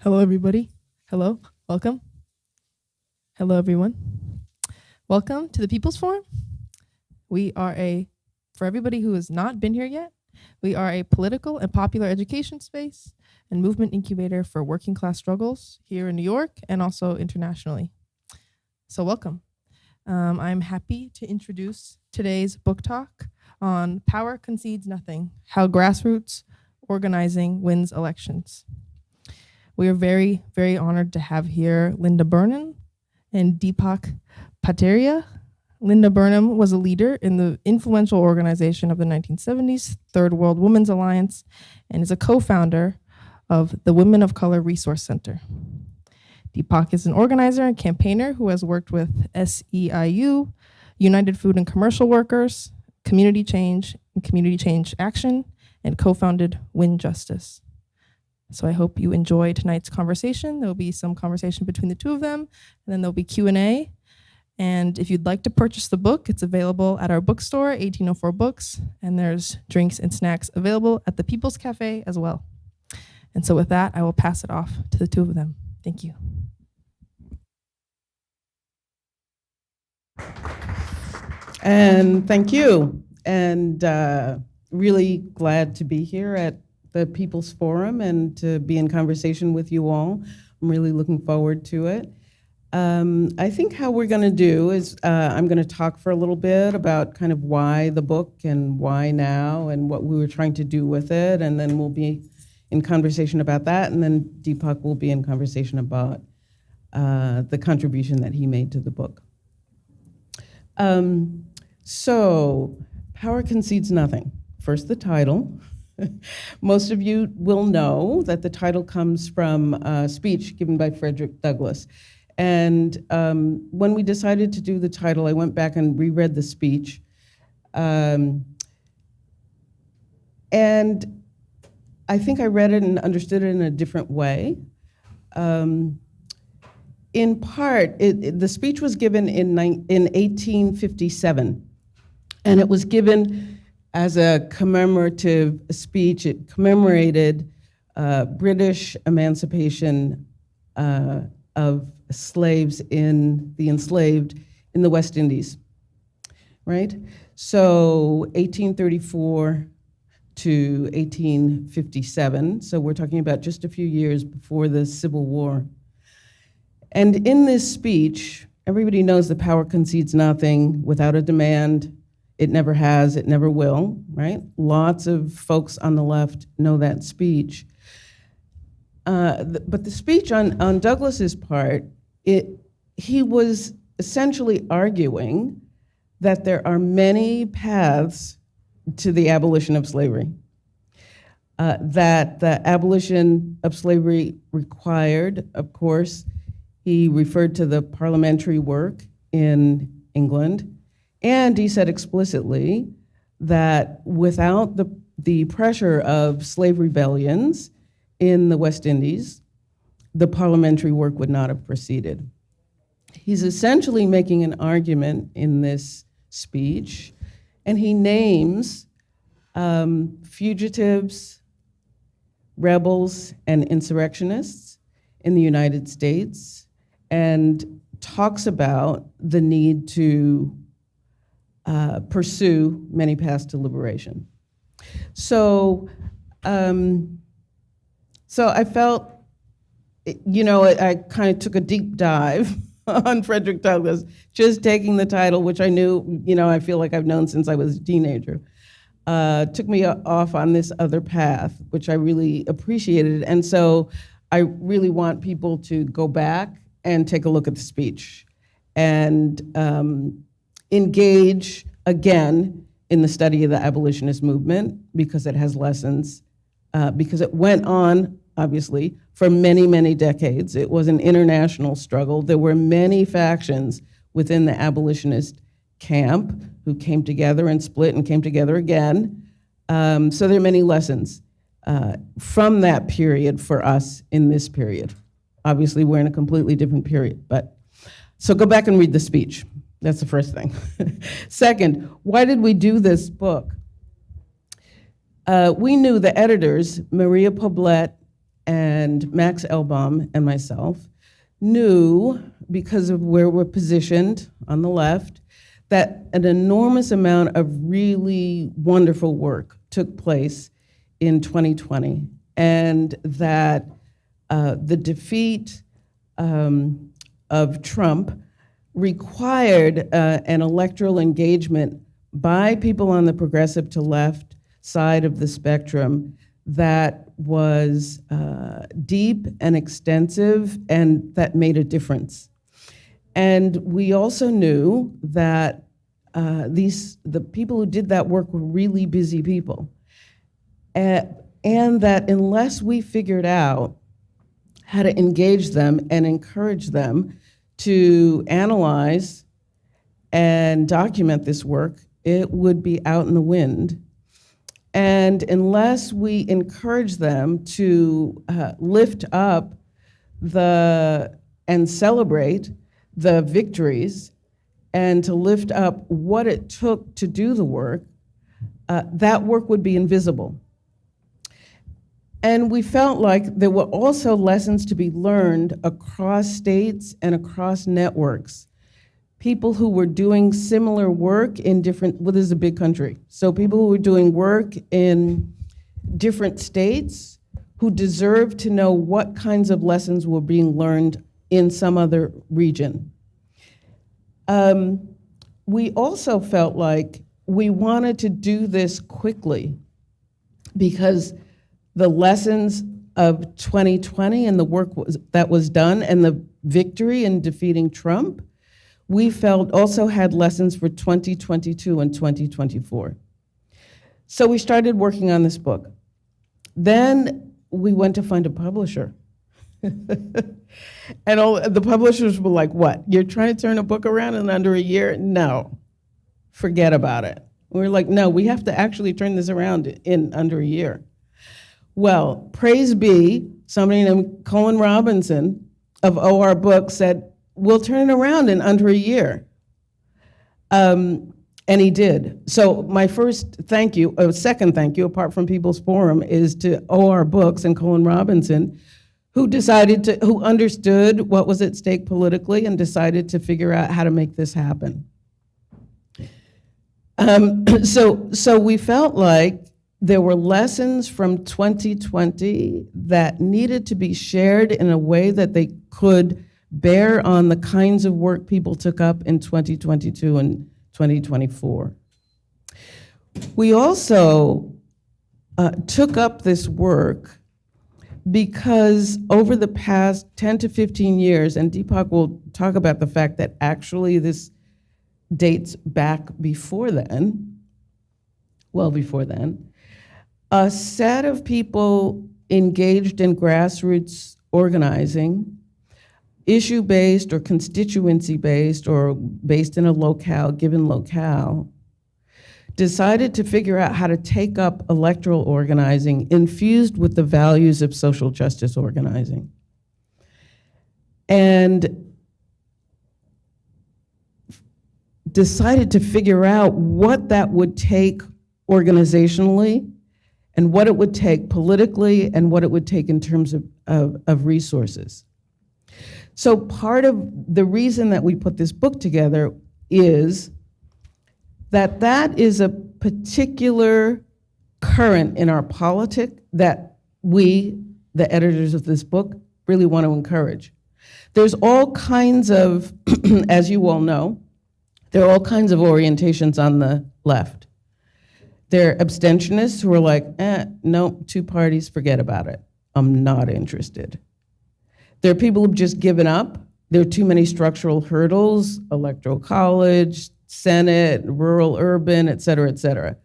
Hello, everybody. Hello, welcome. Hello, everyone. Welcome to the People's Forum. We are for everybody who has not been here yet, we are a political and popular education space and movement incubator for working class struggles here in New York and also internationally. So welcome. I'm happy to introduce today's book talk on Power Concedes Nothing, How Grassroots Organizing Wins Elections. We are very, very honored to have here Linda Burnham and Deepak Pateriya. Linda Burnham was a leader in the influential organization of the 1970s, Third World Women's Alliance, and is a co-founder of the Women of Color Resource Center. Deepak is an organizer and campaigner who has worked with SEIU, United Food and Commercial Workers, Community Change, and Community Change Action, and co-founded Win Justice. So I hope you enjoy tonight's conversation. There'll be some conversation between the two of them, and then there'll be Q&A. And if you'd like to purchase the book, it's available at our bookstore, 1804 Books, and there's drinks and snacks available at the People's Cafe as well. And so with that, I will pass it off to the two of them. Thank you. And thank you. And really glad to be here at the People's Forum and to be in conversation with you all. I'm really looking forward to it. I think how we're going to do is I'm going to talk for a little bit about kind of why the book and why now and what we were trying to do with it, and then we'll be in conversation about that, and then Deepak will be in conversation about the contribution that he made to the book. So, Power Concedes Nothing. First, the title. Most of you will know that the title comes from a speech given by Frederick Douglass. And when we decided to do the title, I went back and reread the speech. And I think I read it and understood it in a different way. In part, the speech was given in 1857, and it was given as a commemorative speech. It commemorated British emancipation of slaves the enslaved in the West Indies, right? So 1834 to 1857, so we're talking about just a few years before the Civil War. And in this speech, everybody knows that power concedes nothing without a demand. It never has, it never will, right? Lots of folks on the left know that speech. But the speech on Douglass's part, he was essentially arguing that there are many paths to the abolition of slavery, that the abolition of slavery required, of course, he referred to the parliamentary work in England, and he said explicitly that without the pressure of slave rebellions in the West Indies, the parliamentary work would not have proceeded. He's essentially making an argument in this speech, and he names fugitives, rebels, and insurrectionists in the United States, and talks about the need to pursue many paths to liberation. So I felt, I kind of took a deep dive on Frederick Douglass, just taking the title, which I knew, I feel like I've known since I was a teenager. Took me off on this other path, which I really appreciated. And so I really want people to go back and take a look at the speech and engage again in the study of the abolitionist movement, because it has lessons, because it went on, obviously, for many, many decades. It was an international struggle. There were many factions within the abolitionist camp who came together and split and came together again. So there are many lessons from that period for us in this period. Obviously, we're in a completely different period, so go back and read the speech. That's the first thing. Second, why did we do this book? We knew the editors, Maria Poblet and Max Elbaum and myself knew, because of where we're positioned on the left, that an enormous amount of really wonderful work took place in 2020, and that the defeat of Trump required an electoral engagement by people on the progressive to left side of the spectrum that was deep and extensive and that made a difference. And we also knew that the people who did that work were really busy people. And that unless we figured out how to engage them and encourage them to analyze and document this work, it would be out in the wind. And unless we encourage them to lift up and celebrate the victories and to lift up what it took to do the work, that work would be invisible. And we felt like there were also lessons to be learned across states and across networks. People who were doing similar work in different, well, this is a big country, so people who were doing work in different states who deserved to know what kinds of lessons were being learned in some other region. We also felt like we wanted to do this quickly because the lessons of 2020 and the work that was done and the victory in defeating Trump, we felt also had lessons for 2022 and 2024. So we started working on this book. Then we went to find a publisher. And all the publishers were like, what? You're trying to turn a book around in under a year? No, forget about it. We were like, no, we have to actually turn this around in under a year. Well, praise be, somebody named Cohen Robinson of OR Books said, we'll turn it around in under a year. And he did. So my first thank you, second thank you, apart from People's Forum, is to OR Books and Cohen Robinson, who understood what was at stake politically and decided to figure out how to make this happen. So we felt like there were lessons from 2020 that needed to be shared in a way that they could bear on the kinds of work people took up in 2022 and 2024. We also took up this work because over the past 10 to 15 years, and Deepak will talk about the fact that actually this dates back before then, well before then, a set of people engaged in grassroots organizing, issue-based or constituency-based or based in a given locale, decided to figure out how to take up electoral organizing infused with the values of social justice organizing. And decided to figure out what that would take organizationally and what it would take politically and what it would take in terms of resources. So part of the reason that we put this book together is that is a particular current in our politic that we, the editors of this book, really want to encourage. There's all kinds of, as you all know, there are all kinds of orientations on the left. There are abstentionists who are like, no, two parties, forget about it. I'm not interested. There are people who've just given up. There are too many structural hurdles, electoral college, Senate, rural, urban, et cetera,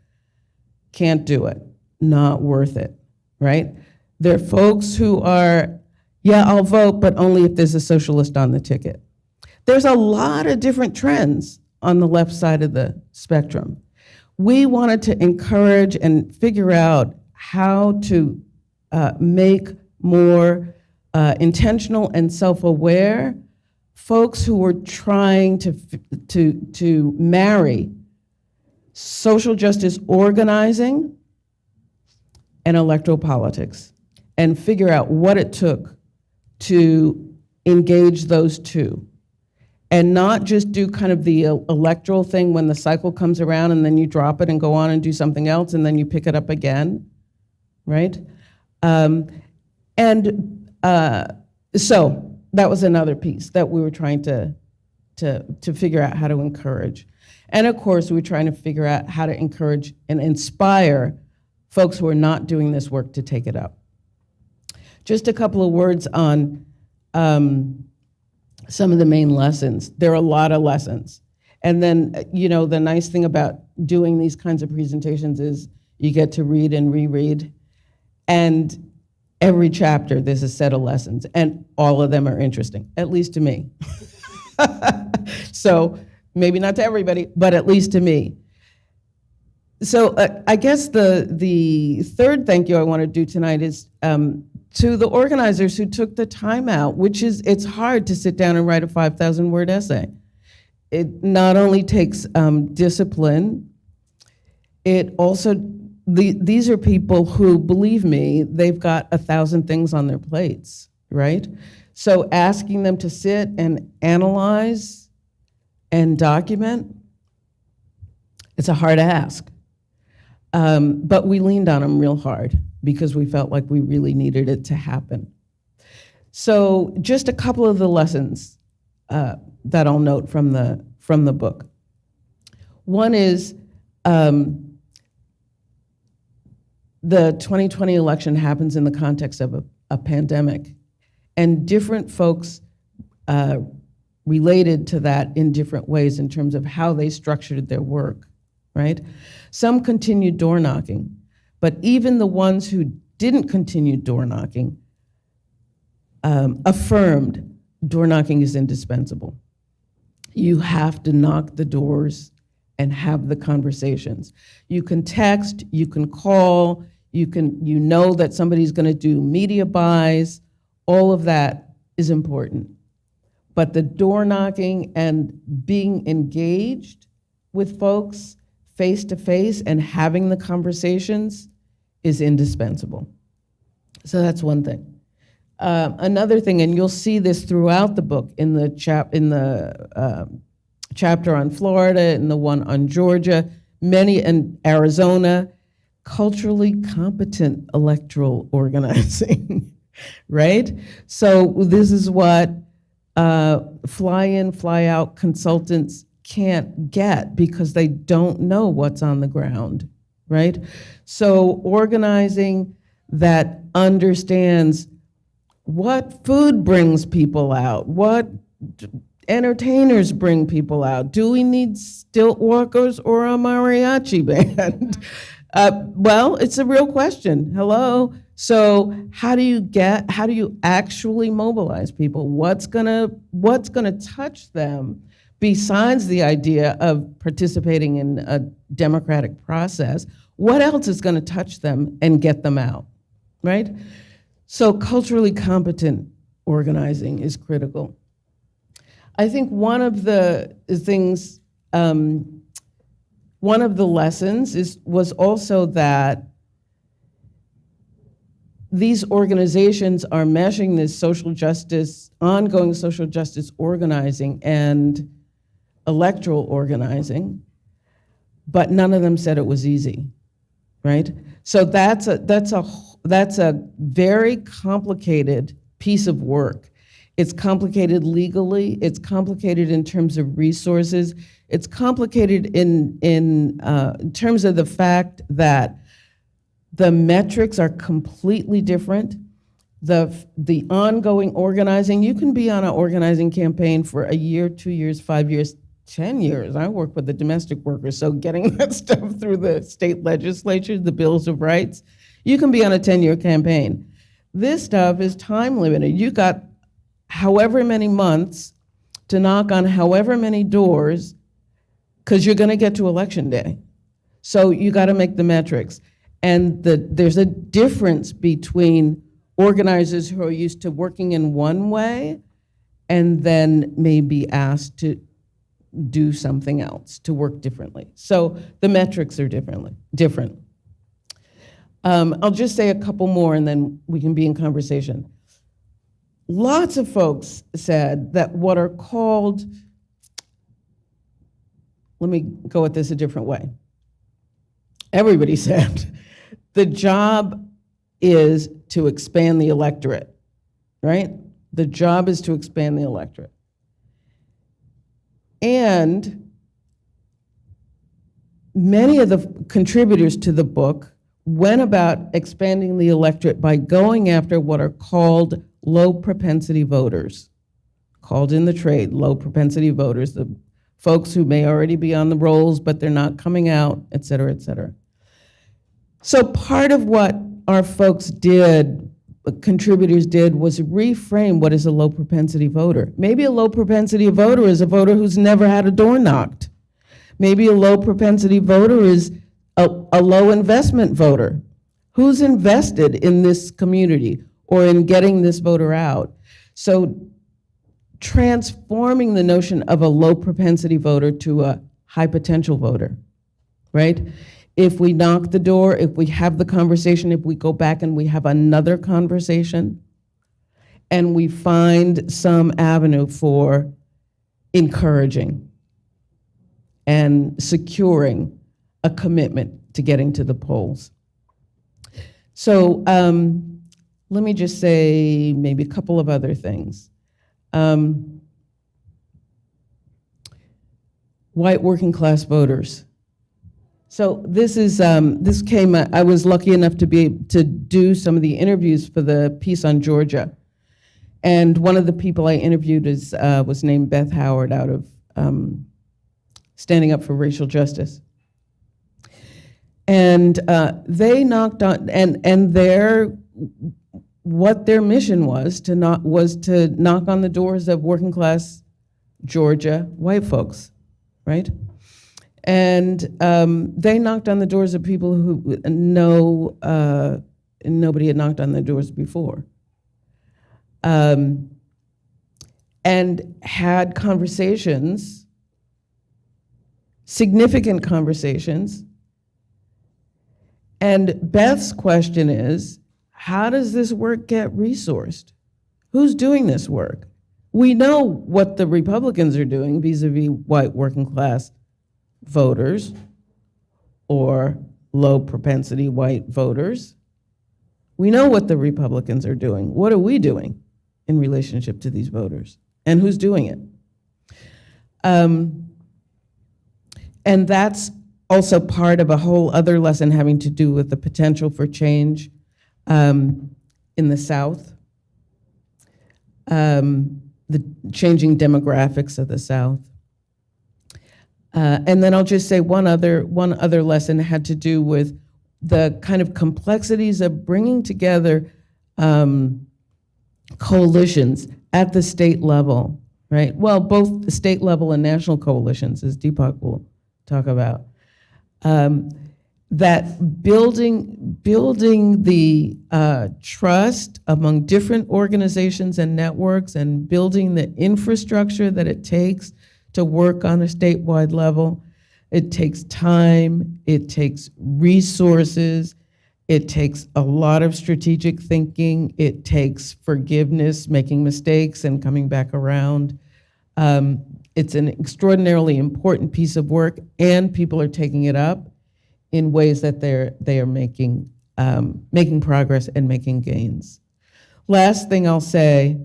can't do it, not worth it, right? There are folks who are, yeah, I'll vote, but only if there's a socialist on the ticket. There's a lot of different trends on the left side of the spectrum. We wanted to encourage and figure out how to make more intentional and self-aware folks who were trying to marry social justice organizing and electoral politics. and figure out what it took to engage those two. And not just do kind of the electoral thing when the cycle comes around and then you drop it and go on and do something else and then you pick it up again, right? So that was another piece that we were trying to figure out how to encourage. And of course, we were trying to figure out how to encourage and inspire folks who are not doing this work to take it up. Just a couple of words on some of the main lessons. There are a lot of lessons. And then, you know, the nice thing about doing these kinds of presentations is you get to read and reread. And every chapter, there's a set of lessons. And all of them are interesting, at least to me. So maybe not to everybody, but at least to me. So I guess the third thank you I want to do tonight is to the organizers who took the time out, it's hard to sit down and write a 5,000-word essay. It not only takes discipline, it also, these are people who, believe me, they've got 1,000 things on their plates, right? So asking them to sit and analyze and document, it's a hard ask. But we leaned on them real hard because we felt like we really needed it to happen. So just a couple of the lessons that I'll note from the book. One is the 2020 election happens in the context of a pandemic, and different folks related to that in different ways in terms of how they structured their work, right? Some continued door knocking, but even the ones who didn't continue door knocking affirmed door knocking is indispensable. You have to knock the doors and have the conversations. You can text, you can call, you know that somebody's gonna do media buys, all of that is important. But the door knocking and being engaged with folks face to face and having the conversations is indispensable. So that's one thing. Another thing, and you'll see this throughout the book in the chapter on Florida and the one on Georgia, many in Arizona, culturally competent electoral organizing, right? So this is what fly-in, fly-out consultants can't get because they don't know what's on the ground, right? So organizing that understands what food brings people out, what entertainers bring people out. Do we need stilt walkers or a mariachi band? Well, it's a real question. Hello? So how do you actually mobilize people? What's gonna touch them besides the idea of participating in a democratic process? What else is gonna touch them and get them out, right? So culturally competent organizing is critical. I think one of the things, one of the lessons was also that these organizations are meshing this social justice, ongoing social justice organizing and electoral organizing, but none of them said it was easy, right? So that's a very complicated piece of work. It's complicated legally, it's complicated in terms of resources, it's complicated in terms of the fact that the metrics are completely different. The ongoing organizing, you can be on an organizing campaign for a year, 2 years, 5 years, 10 years. I work with the domestic workers, so getting that stuff through the state legislature, the bills of rights, you can be on a 10-year campaign. This stuff is time limited. You got however many months to knock on however many doors, because you're gonna get to election day. So you gotta make the metrics. And there's a difference between organizers who are used to working in one way and then may be asked to do something else, to work differently. So the metrics are different. I'll just say a couple more and then we can be in conversation. Lots of folks said that what are called, let me go at this a different way. Everybody said the job is to expand the electorate, right? The job is to expand the electorate. And many of the contributors to the book went about expanding the electorate by going after what are called low propensity voters, called in the trade, low propensity voters, the folks who may already be on the rolls, but they're not coming out, et cetera, et cetera. So part of what our folks did, contributors did, was reframe what is a low propensity voter. Maybe a low propensity voter is a voter who's never had a door knocked. Maybe a low propensity voter is a low investment voter. Who's invested in this community or in getting this voter out? So transforming the notion of a low propensity voter to a high potential voter, right? If we knock the door, if we have the conversation, if we go back and we have another conversation, and we find some avenue for encouraging and securing a commitment to getting to the polls. So let me just say maybe a couple of other things. White working class voters. So this is this came. I was lucky enough to do some of the interviews for the piece on Georgia, and one of the people I interviewed was named Beth Howard out of Standing Up for Racial Justice, and they knocked on and what their mission was to knock on the doors of working class Georgia white folks, right? And they knocked on the doors of people who nobody had knocked on their doors before. And had conversations, significant conversations. And Beth's question is, how does this work get resourced? Who's doing this work? We know what the Republicans are doing vis-a-vis white working class voters or low propensity white voters. We know what the Republicans are doing. What are we doing in relationship to these voters? And who's doing it? And that's also part of a whole other lesson having to do with the potential for change in the South, the changing demographics of the South. And then I'll just say one other lesson had to do with the kind of complexities of bringing together coalitions at the state level, right? Well, both the state level and national coalitions, as Deepak will talk about. That building the trust among different organizations and networks and building the infrastructure that it takes to work on a statewide level. It takes time, it takes resources, it takes a lot of strategic thinking, it takes forgiveness, making mistakes and coming back around. It's an extraordinarily important piece of work, and people are taking it up in ways that they are making progress and making gains. Last thing I'll say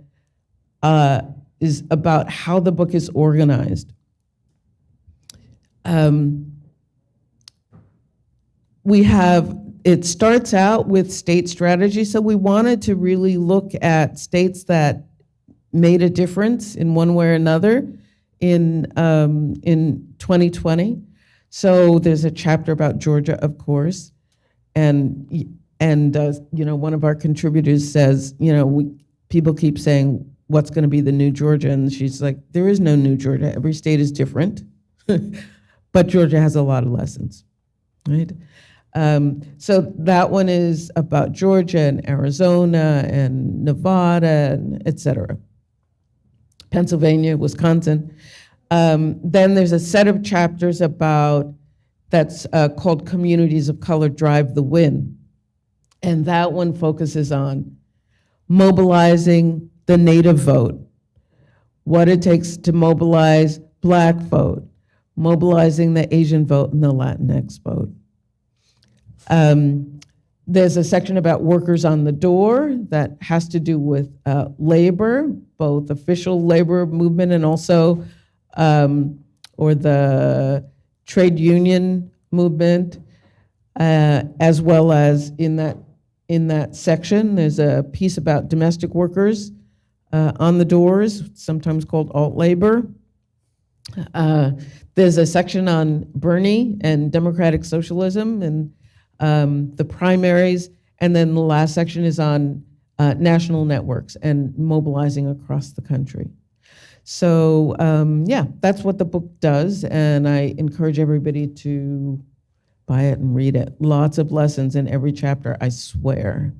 is about how the book is organized. It starts out with state strategy, so we wanted to really look at states that made a difference in one way or another in 2020. So there's a chapter about Georgia, of course, and one of our contributors says, people keep saying, what's going to be the new Georgia? And she's like, there is no new Georgia. Every state is different, but Georgia has a lot of lessons, right? So that one is about Georgia and Arizona and Nevada and et cetera. Pennsylvania, Wisconsin. Then there's a set of chapters that's called Communities of Color Drive the Win. And that one focuses on mobilizing the Native vote, what it takes to mobilize Black vote, mobilizing the Asian vote and the Latinx vote. There's a section about workers on the door that has to do with labor, both official labor movement and also, or the trade union movement, as well as in that section, there's a piece about domestic workers on the doors, sometimes called alt labor. There's a section on Bernie and democratic socialism and the primaries, and then the last section is on national networks and mobilizing across the country. So yeah, that's what the book does, and I encourage everybody to buy it and read it. Lots of lessons in every chapter, I swear.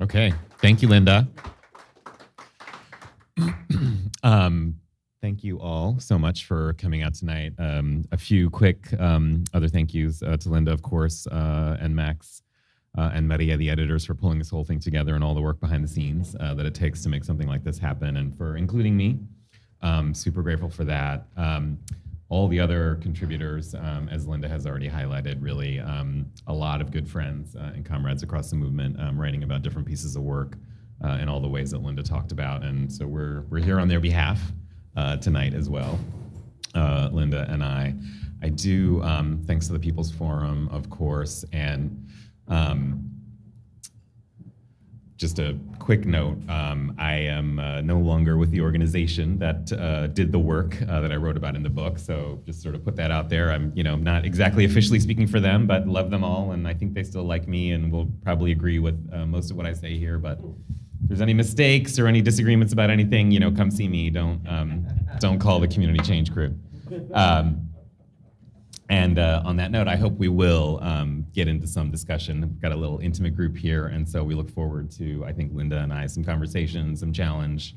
Okay, thank you, Linda. Thank you all so much for coming out tonight. A few quick other thank yous to Linda, of course, and Max and Maria, the editors, for pulling this whole thing together and all the work behind the scenes that it takes to make something like this happen, and for including me. Super grateful for that. All the other contributors, as Linda has already highlighted, really a lot of good friends and comrades across the movement writing about different pieces of work in all the ways that Linda talked about. And so we're here on their behalf tonight as well, Linda and I. I do, thanks to the People's Forum, of course, and just a quick note, I am no longer with the organization that did the work that I wrote about in the book, so just sort of put that out there. I'm not exactly officially speaking for them, but love them all, and I think they still like me and will probably agree with most of what I say here, but if there's any mistakes or any disagreements about anything, come see me. Don't call the community change crew. And on that note, I hope we will get into some discussion. We've got a little intimate group here, and so we look forward to, I think, Linda and I, some conversation, some challenge,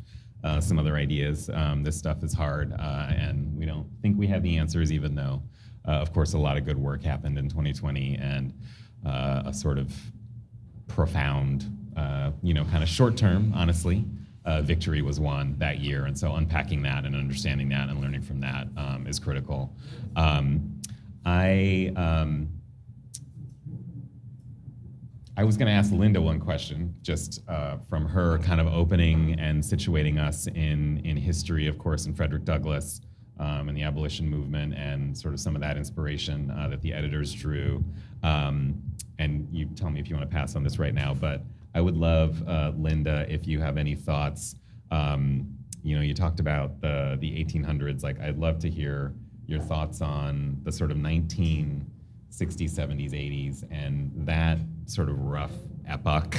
some other ideas. This stuff is hard, and we don't think we have the answers, even though, of course, a lot of good work happened in 2020, and a sort of profound, kind of short-term, honestly, victory was won that year. And so unpacking that and understanding that and learning from that is critical. I was going to ask Linda one question, just from her kind of opening and situating us in history, of course, in Frederick Douglass and the abolition movement, and sort of some of that inspiration that the editors drew. And you tell me if you want to pass on this right now, but I would love, Linda, if you have any thoughts. You talked about the 1800s. Like, I'd love to hear your thoughts on the sort of 1960s, 70s, 80s, and that sort of rough epoch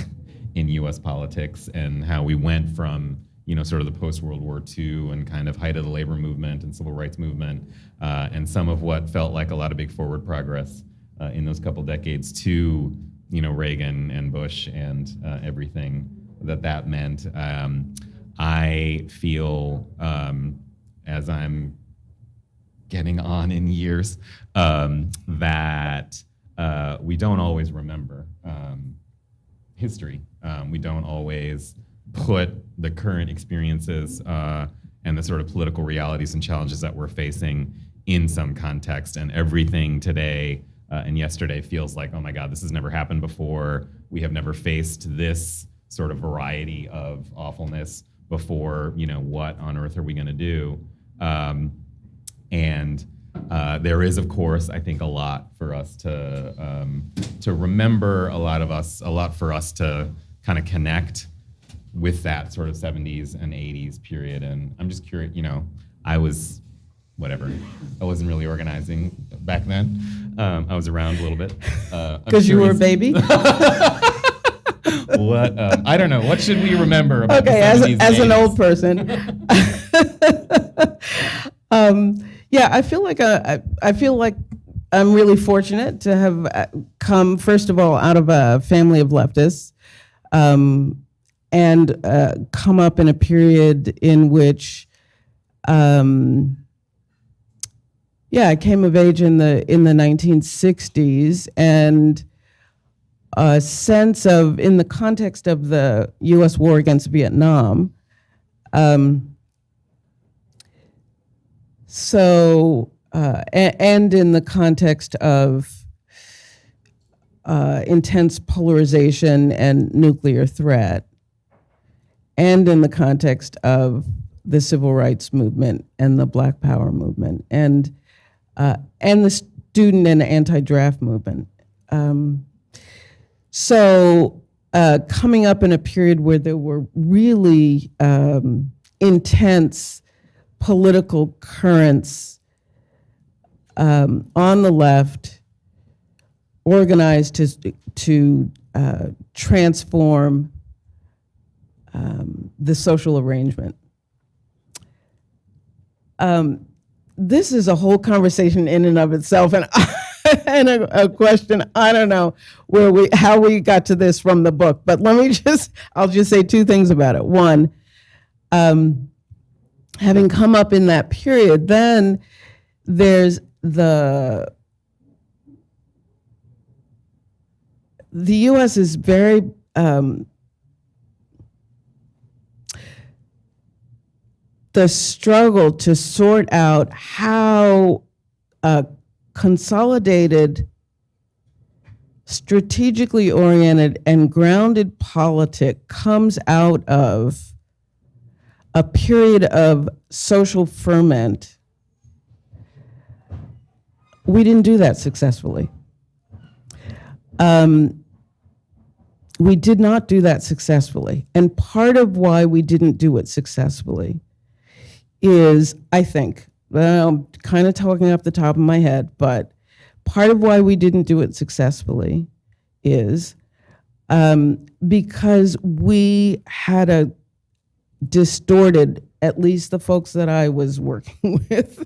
in U.S. politics, and how we went from, sort of the post-World War II and kind of height of the labor movement and civil rights movement, and some of what felt like a lot of big forward progress in those couple decades to, Reagan and Bush and everything that meant. I feel, as I'm getting on in years, that we don't always remember history. We don't always put the current experiences and the sort of political realities and challenges that we're facing in some context, and everything today and yesterday feels like, oh my God, this has never happened before. We have never faced this sort of variety of awfulness before. What on earth are we going to do? And there is, of course, I think, a lot for us to remember, a lot for us to kind of connect with that sort of 70s and 80s period. And I'm just curious, I was, whatever, I wasn't really organizing back then. I was around a little bit. Because you were a baby? What, I don't know, what should we remember about the 70s as an 80s? old person. Yeah, I feel like I'm really fortunate to have come, first of all, out of a family of leftists, and come up in a period in which Yeah, I came of age in the 1960s, and a sense of, in the context of the U.S. war against Vietnam, and in the context of intense polarization and nuclear threat, and in the context of the civil rights movement and the Black Power movement, and the student and anti-draft movement. Coming up in a period where there were really intense political currents on the left, organized to transform the social arrangement. This is a whole conversation in and of itself, and and a question, I don't know how we got to this from the book, but I'll just say two things about it. One, having come up in that period, then there's the U.S. is very the struggle to sort out how consolidated, strategically oriented, and grounded politic comes out of a period of social ferment. We didn't do that successfully. We did not do that successfully. And part of why we didn't do it successfully is, I think, well, I'm kind of talking off the top of my head, but part of why we didn't do it successfully is because we had a distorted, at least the folks that I was working with,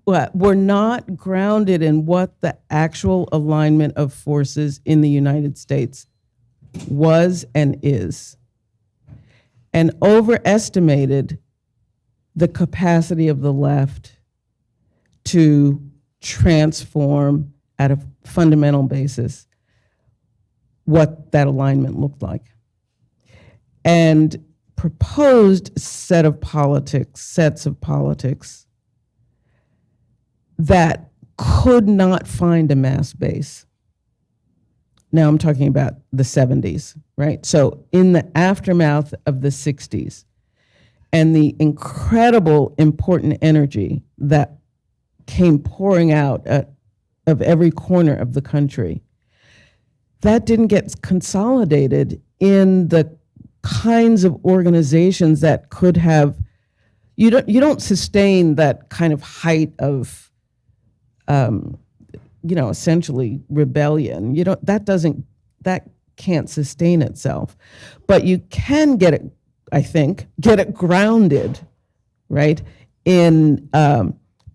were not grounded in what the actual alignment of forces in the United States was and is, and overestimated the capacity of the left to transform at a fundamental basis what that alignment looked like, and proposed sets of politics that could not find a mass base. Now I'm talking about the 70s, right? So in the aftermath of the 60s, and the incredible important energy that came pouring out of every corner of the country, that didn't get consolidated in the kinds of organizations that could have, you don't sustain that kind of height of, essentially rebellion. That can't sustain itself. But you can get it grounded, right, in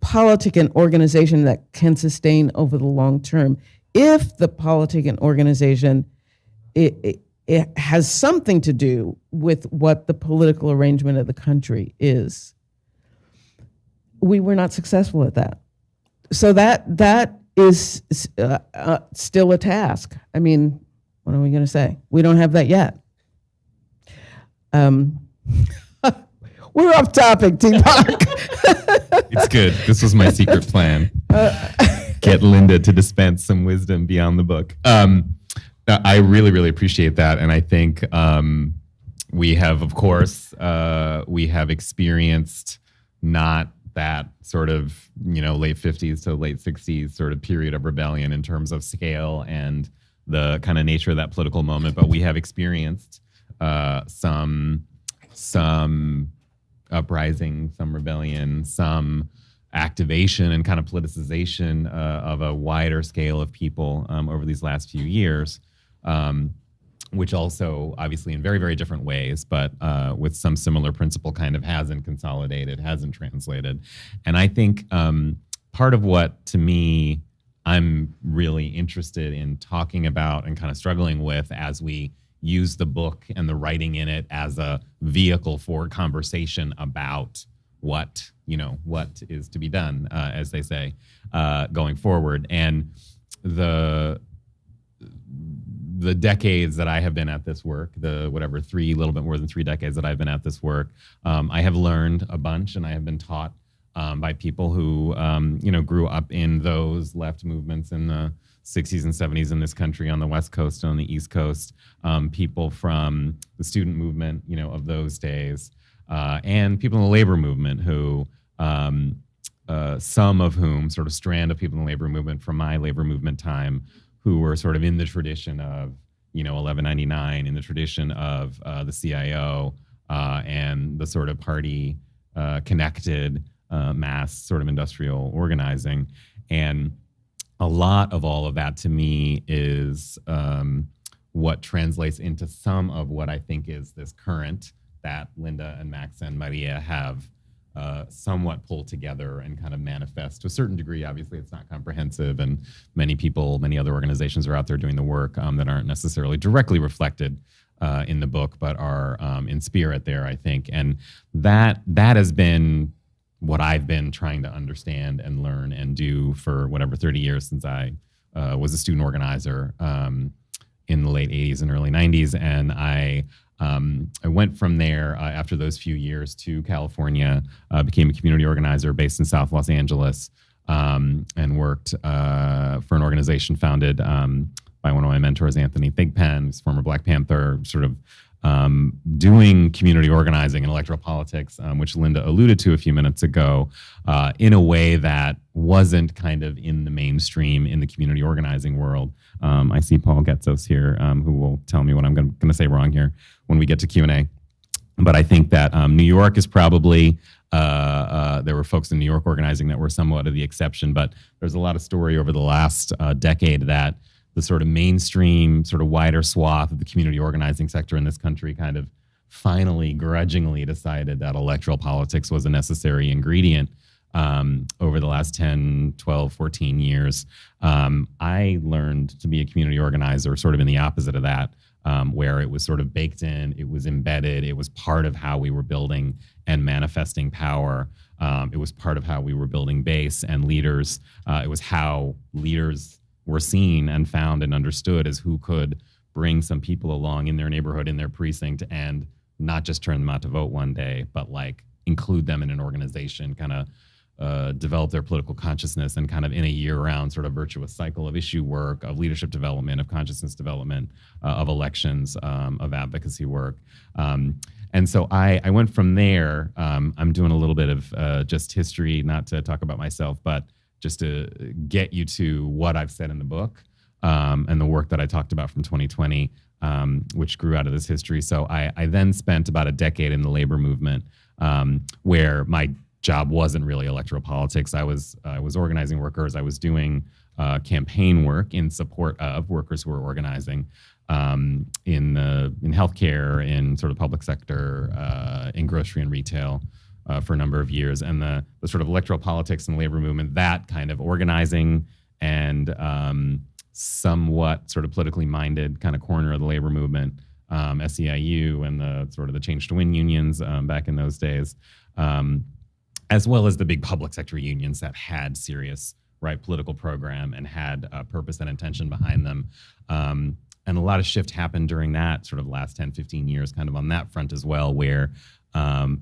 politic and organization that can sustain over the long term. If the politic and organization, it has something to do with what the political arrangement of the country is. We were not successful at that. So that is still a task. I mean, what are we going to say? We don't have that yet. We're off topic, Deepak. It's good. This was my secret plan. Get Linda to dispense some wisdom beyond the book. I really, really appreciate that. And I think we have, of course, we have experienced not that sort of, late 50s to late 60s sort of period of rebellion in terms of scale and the kind of nature of that political moment, but we have experienced some uprising, some rebellion, some activation and kind of politicization of a wider scale of people over these last few years, which also obviously in very, very different ways, but with some similar principle kind of hasn't consolidated, hasn't translated. And I think part of what, to me, I'm really interested in talking about and kind of struggling with as we use the book and the writing in it as a vehicle for conversation about what is to be done, as they say, going forward. And the decades that I have been at this work, a little bit more than 3 decades that I've been at this work, I have learned a bunch, and I have been taught by people who, grew up in those left movements in the 60s and 70s in this country, on the West Coast, on the East Coast, people from the student movement, of those days, and people in the labor movement who, some of whom, sort of strand of people in the labor movement from my labor movement time, who were sort of in the tradition of, 1199, in the tradition of the CIO and the sort of party connected mass sort of industrial organizing. And a lot of all of that to me is what translates into some of what I think is this current that Linda and Max and Maria have somewhat pulled together and kind of manifest to a certain degree. Obviously, it's not comprehensive, and many other organizations are out there doing the work that aren't necessarily directly reflected in the book, but are in spirit there, I think. And that has been what I've been trying to understand and learn and do for 30 years since I was a student organizer in the late 80s and early 90s. And I went from there after those few years to California, became a community organizer based in South Los Angeles, and worked for an organization founded by one of my mentors, Anthony Thigpen, who's former Black Panther, sort of doing community organizing and electoral politics, which Linda alluded to a few minutes ago, in a way that wasn't kind of in the mainstream in the community organizing world. I see Paul Getzos here, who will tell me what I'm going to say wrong here when we get to Q&A. But I think that New York is probably, there were folks in New York organizing that were somewhat of the exception, but there's a lot of story over the last decade that the sort of mainstream, sort of wider swath of the community organizing sector in this country kind of finally grudgingly decided that electoral politics was a necessary ingredient over the last 10, 12, 14 years. I learned to be a community organizer sort of in the opposite of that, where it was sort of baked in, it was embedded, it was part of how we were building and manifesting power. It was part of how we were building base and leaders. It was how leaders were seen and found and understood as who could bring some people along in their neighborhood, in their precinct, and not just turn them out to vote one day, but like include them in an organization, kind of develop their political consciousness, and kind of in a year-round sort of virtuous cycle of issue work, of leadership development, of consciousness development, of elections, of advocacy work. And so I went from there. I'm doing a little bit of just history, not to talk about myself, but just to get you to what I've said in the book, and the work that I talked about from 2020, which grew out of this history. So I then spent about a decade in the labor movement, where my job wasn't really electoral politics. I was organizing workers. I was doing campaign work in support of workers who were organizing in healthcare, in sort of public sector, in grocery and retail. For a number of years, and the sort of electoral politics and labor movement, that kind of organizing and somewhat sort of politically minded kind of corner of the labor movement, SEIU and the sort of the Change to Win unions back in those days, as well as the big public sector unions that had serious political program and had purpose and intention behind them. And a lot of shift happened during that sort of last 10, 15 years kind of on that front as well, where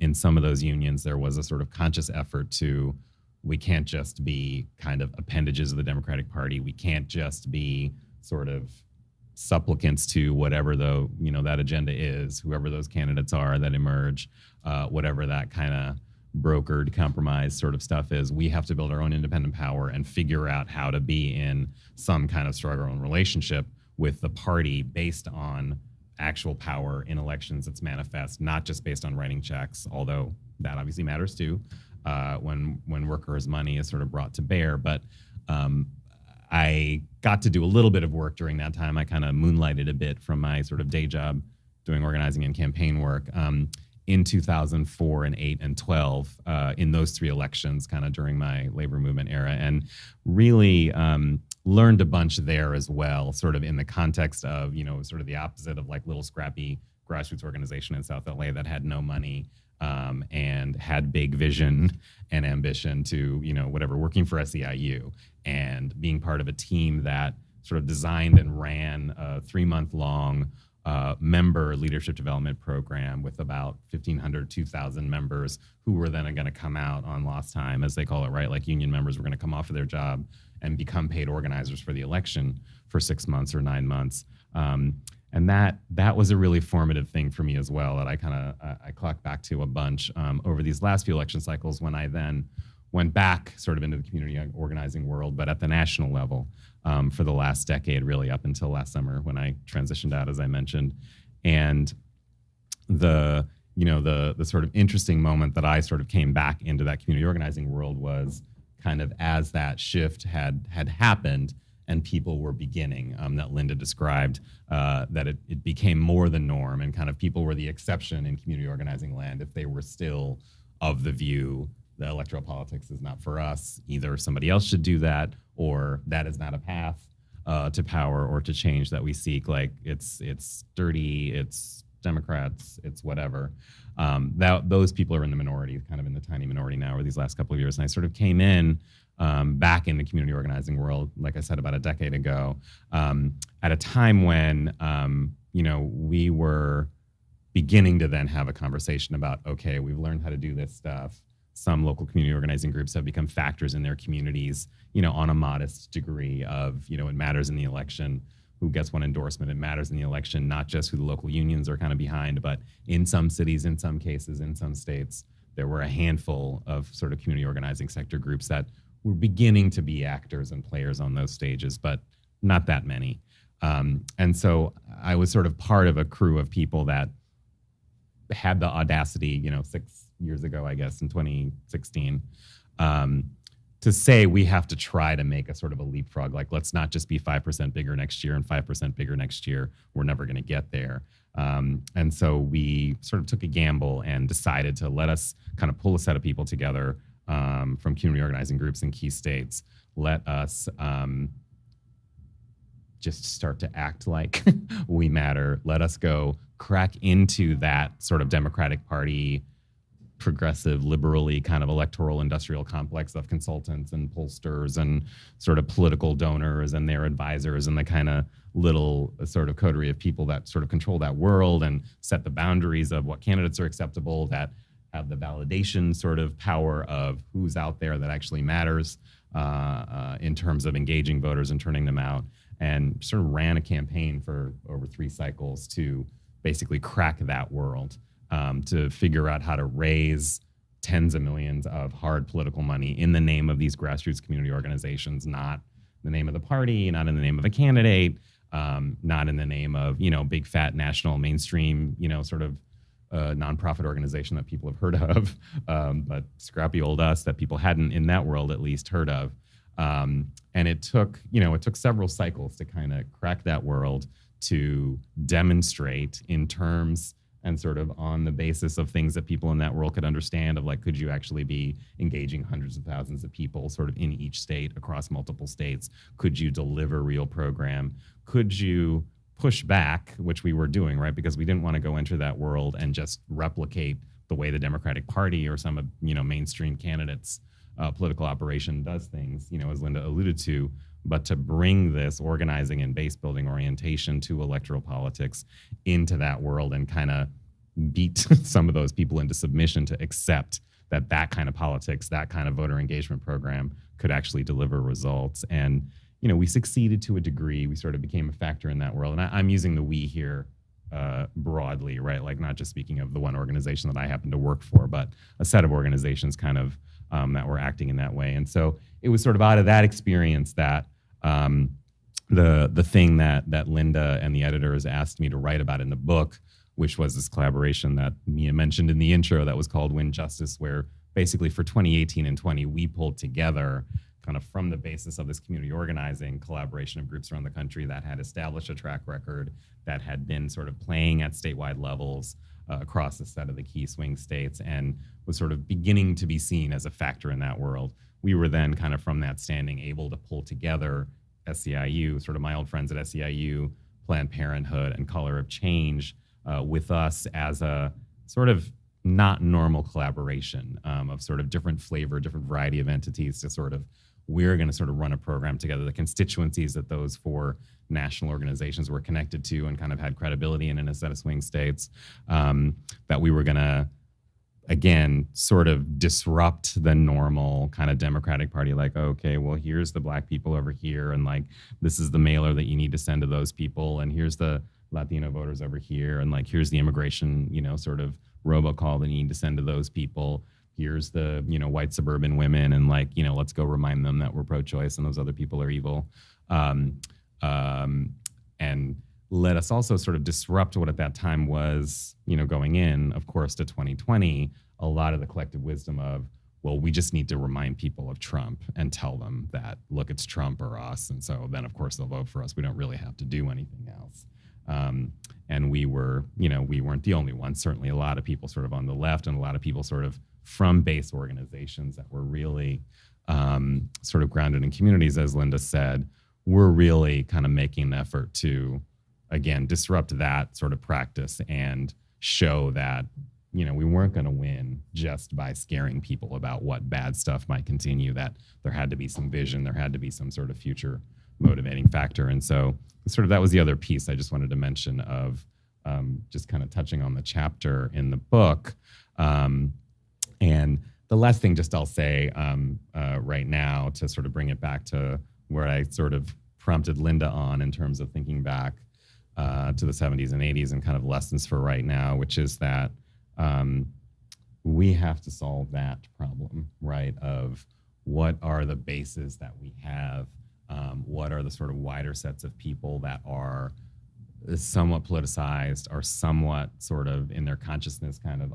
in some of those unions, there was a sort of conscious effort to, we can't just be kind of appendages of the Democratic Party. We can't just be sort of supplicants to whatever that agenda is, whoever those candidates are that emerge, whatever that kind of brokered compromise sort of stuff is. We have to build our own independent power and figure out how to be in some kind of struggle and relationship with the party based on actual power in elections that's manifest, not just based on writing checks, although that obviously matters too, when workers' money is sort of brought to bear. But I got to do a little bit of work during that time. I kind of moonlighted a bit from my sort of day job doing organizing and campaign work in 2004 and 8 and 12 in those 3 elections kind of during my labor movement era, and really learned a bunch there as well, sort of in the context of, sort of the opposite of like little scrappy grassroots organization in South LA that had no money, and had big vision and ambition to, working for SEIU and being part of a team that sort of designed and ran a 3-month-long member leadership development program with about 1,500, 2,000 members who were then going to come out on lost time, as they call it, right? Like union members were going to come off of their job and become paid organizers for the election for 6 months or 9 months. And that was a really formative thing for me as well, that I clocked back to a bunch over these last few election cycles, when I then went back sort of into the community organizing world, but at the national level for the last decade, really up until last summer when I transitioned out, as I mentioned. And the sort of interesting moment that I sort of came back into that community organizing world was kind of as that shift had happened and people were beginning, that Linda described, that it became more the norm, and kind of people were the exception in community organizing land if they were still of the view that electoral politics is not for us. Either somebody else should do that, or that is not a path to power or to change that we seek. Like it's dirty, it's Democrats, it's whatever. Those people are in the minority, kind of in the tiny minority now over these last couple of years. And I sort of came in back in the community organizing world, like I said, about a decade ago, at a time when, we were beginning to then have a conversation about, okay, we've learned how to do this stuff. Some local community organizing groups have become factors in their communities, on a modest degree of, it matters in the election who gets one endorsement. It matters in the election, not just who the local unions are kind of behind, but in some cities, in some cases, in some states, there were a handful of sort of community organizing sector groups that were beginning to be actors and players on those stages, but not that many. And so I was sort of part of a crew of people that had the audacity, 6 years ago, I guess, in 2016, to say we have to try to make a sort of a leapfrog. Like, let's not just be 5% bigger next year and 5% bigger next year. We're never going to get there. And so we sort of took a gamble and decided to let us kind of pull a set of people together from community organizing groups in key states. Let us just start to act like we matter. Let us go crack into that sort of Democratic Party, progressive, liberally kind of electoral industrial complex of consultants and pollsters and sort of political donors and their advisors and the kind of little sort of coterie of people that sort of control that world and set the boundaries of what candidates are acceptable, that have the validation sort of power of who's out there that actually matters in terms of engaging voters and turning them out, and sort of ran a campaign for over 3 cycles to basically crack that world, to figure out how to raise tens of millions of hard political money in the name of these grassroots community organizations, not in the name of the party, not in the name of a candidate, not in the name of, big fat national mainstream, sort of nonprofit organization that people have heard of, but scrappy old us that people hadn't in that world at least heard of. And it took several cycles to kind of crack that world, to demonstrate in terms and sort of on the basis of things that people in that world could understand, of like, could you actually be engaging hundreds of thousands of people sort of in each state across multiple states? Could you deliver real program? Could you push back, which we were doing, right? Because we didn't want to go into that world and just replicate the way the Democratic Party or some of, mainstream candidates' political operation does things, as Linda alluded to, but to bring this organizing and base building orientation to electoral politics into that world and kind of beat some of those people into submission to accept that kind of politics, that kind of voter engagement program could actually deliver results. And, we succeeded to a degree. We sort of became a factor in that world. And I'm using the we here broadly, right? Like, not just speaking of the one organization that I happen to work for, but a set of organizations kind of that were acting in that way. And so it was sort of out of that experience that the thing that Linda and the editors asked me to write about in the book, which was this collaboration that Mia mentioned in the intro that was called Win Justice, where basically for 2018 and 20, we pulled together kind of from the basis of this community organizing collaboration of groups around the country that had established a track record, that had been sort of playing at statewide levels across a set of the key swing states, and was sort of beginning to be seen as a factor in that world. We were then kind of from that standing able to pull together SEIU, sort of my old friends at SEIU, Planned Parenthood, and Color of Change with us as a sort of not normal collaboration of sort of different flavor, different variety of entities to sort of, we're going to sort of run a program together. The constituencies that those 4 national organizations were connected to and kind of had credibility in a set of swing states, that we were going to, again, sort of disrupt the normal kind of Democratic Party, like, okay, well, here's the Black people over here, and like, this is the mailer that you need to send to those people, and here's the Latino voters over here, and like, here's the immigration, sort of robocall that you need to send to those people. Here's the, white suburban women, and like, let's go remind them that we're pro-choice and those other people are evil. And let us also sort of disrupt what at that time was, going in, of course, to 2020, a lot of the collective wisdom of, well, we just need to remind people of Trump and tell them that, look, it's Trump or us. And so then, of course, they'll vote for us. We don't really have to do anything else. And we were, we weren't the only ones. Certainly a lot of people sort of on the left and a lot of people sort of from base organizations that were really sort of grounded in communities, as Linda said, were really kind of making an effort to, again, disrupt that sort of practice and show that, we weren't going to win just by scaring people about what bad stuff might continue, that there had to be some vision, there had to be some sort of future motivating factor. And so sort of that was the other piece I just wanted to mention of just kind of touching on the chapter in the book. And the last thing just I'll say right now to sort of bring it back to where I sort of prompted Linda on in terms of thinking back to the 70s and 80s and kind of lessons for right now, which is that we have to solve that problem, right, of what are the bases that we have, what are the sort of wider sets of people that are somewhat politicized, are somewhat sort of in their consciousness kind of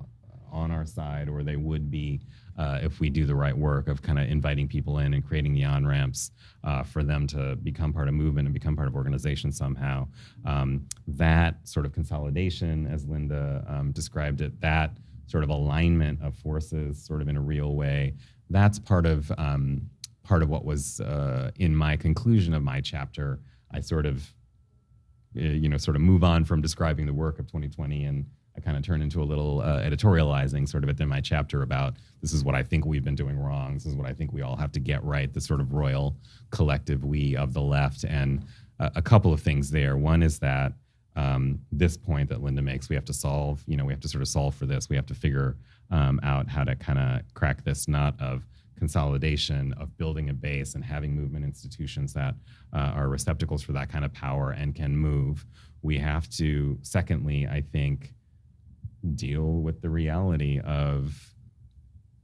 on our side, or they would be if we do the right work of kind of inviting people in and creating the on-ramps for them to become part of movement and become part of organization somehow. That sort of consolidation, as Linda described it, that sort of alignment of forces sort of in a real way, that's part of what was in my conclusion of my chapter. I sort of, sort of move on from describing the work of 2020, and I kind of turn into a little editorializing sort of within my chapter about this is what I think we've been doing wrong. This is what I think we all have to get right, the sort of royal collective we of the left. And a couple of things there. One is that this point that Linda makes, we have to solve, we have to sort of solve for this. We have to figure out how to kind of crack this nut of consolidation, of building a base and having movement institutions that are receptacles for that kind of power and can move. We have to, secondly, I think, deal with the reality of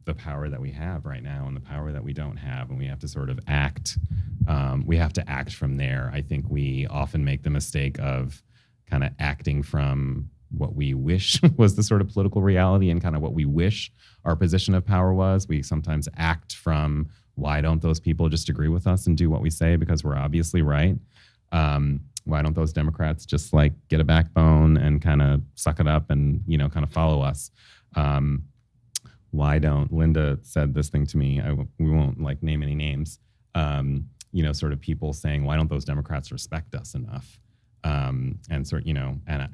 the power that we have right now and the power that we don't have, and we have to sort of act. We have to act from there. I think we often make the mistake of kind of acting from what we wish was the sort of political reality and kind of what we wish our position of power was. We sometimes act from, why don't those people just agree with us and do what we say because we're obviously right? Why don't those Democrats just like get a backbone and kind of suck it up and, kind of follow us? Why don't, Linda said this thing to me, we won't like name any names, sort of people saying, why don't those Democrats respect us enough? And sort, and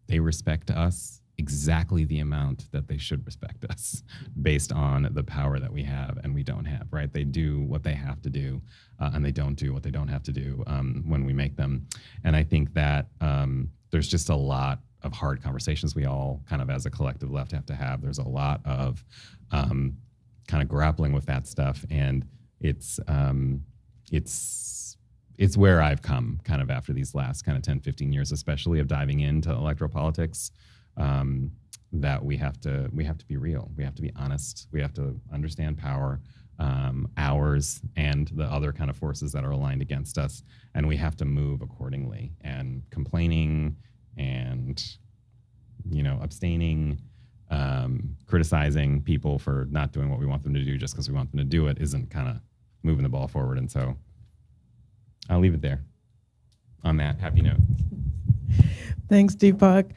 they respect us exactly the amount that they should respect us based on the power that we have and we don't have, right? They do what they have to do and they don't do what they don't have to do when we make them. And I think that there's just a lot of hard conversations we all kind of as a collective left have to have. There's a lot of kind of grappling with that stuff. And it's where I've come kind of after these last kind of 10, 15 years, especially of diving into electoral politics, that we have to be real. We have to be honest. We have to understand power, ours and the other kind of forces that are aligned against us. And we have to move accordingly. And complaining and, abstaining, criticizing people for not doing what we want them to do just because we want them to do it isn't kind of moving the ball forward. And so I'll leave it there on that happy note. Thanks, Deepak.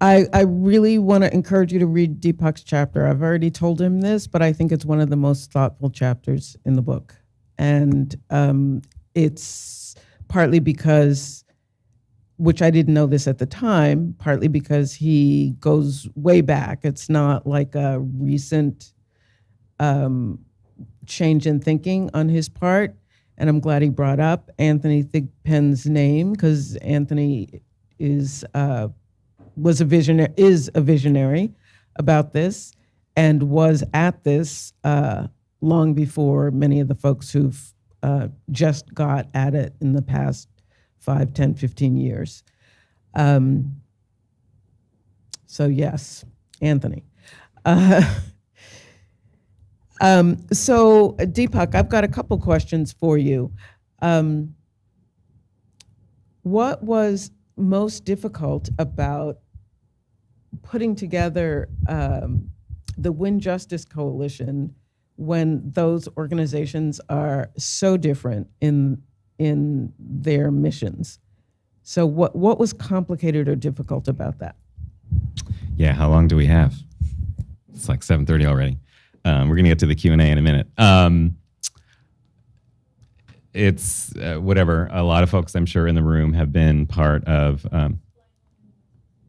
I really want to encourage you to read Deepak's chapter. I've already told him this, but I think it's one of the most thoughtful chapters in the book. And it's partly because which I didn't know this at the time, partly because he goes way back. It's not like a recent change in thinking on his part. And I'm glad he brought up Anthony Thigpen's name, because Anthony is a visionary about this, and was at this long before many of the folks who've just got at it in the past 5, 10, 15 years. So yes, Anthony. So Deepak, I've got a couple questions for you. What was most difficult about putting together the Win Justice Coalition when those organizations are so different in their missions? So what was complicated or difficult about that? Yeah, how long do we have? It's like 7:30 already. We're going to get to the Q&A in a minute. It's whatever. A lot of folks, I'm sure, in the room have been part of.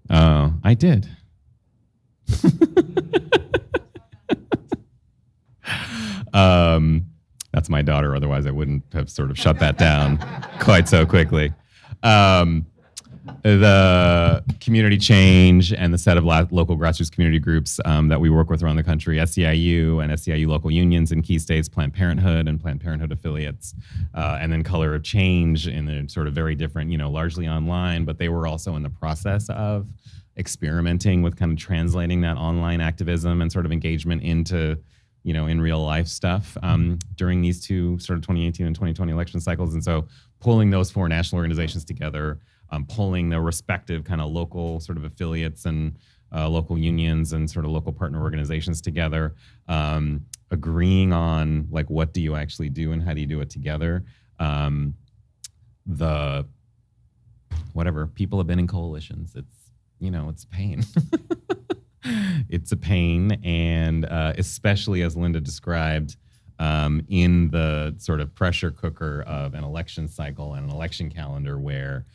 Oh, I did. That's my daughter. Otherwise, I wouldn't have sort of shut that down quite so quickly. The community change and the set of local grassroots community groups that we work with around the country, SEIU and SEIU local unions in key states, Planned Parenthood and Planned Parenthood affiliates, and then Color of Change in a sort of very different, largely online, but they were also in the process of experimenting with kind of translating that online activism and sort of engagement into, in real life stuff during these two sort of 2018 and 2020 election cycles. And so pulling those 4 national organizations together, pulling the respective kind of local sort of affiliates and local unions and sort of local partner organizations together, agreeing on like, what do you actually do and how do you do it together? People have been in coalitions. It's pain. It's a pain. And especially as Linda described, in the sort of pressure cooker of an election cycle and an election calendar where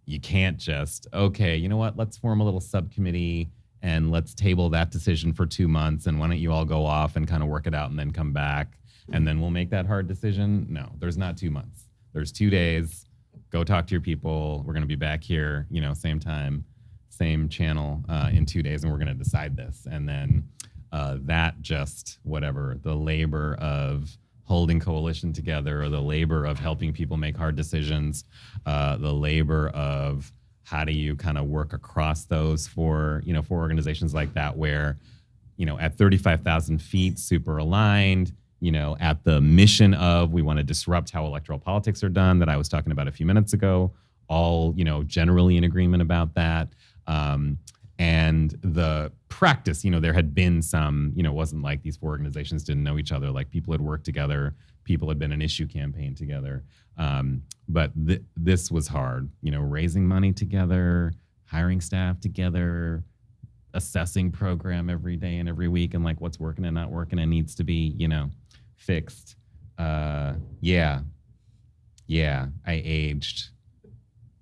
you can't just, okay, you know what, let's form a little subcommittee and let's table that decision for 2 months, and why don't you all go off and kind of work it out and then come back and then we'll make that hard decision. No, there's not 2 months. There's 2 days. Go talk to your people. We're going to be back here, same time, same channel in 2 days, and we're going to decide this. And then the labor of holding coalition together, or the labor of helping people make hard decisions, the labor of how do you kind of work across those for organizations like that, where, at 35,000 feet, super aligned, at the mission of, we want to disrupt how electoral politics are done, that I was talking about a few minutes ago, all, generally in agreement about that. And the practice, there had been some, it wasn't like these 4 organizations didn't know each other. Like, people had worked together, people had been an issue campaign together. But this was hard, raising money together, hiring staff together, assessing program every day and every week, and like what's working and not working and needs to be, fixed.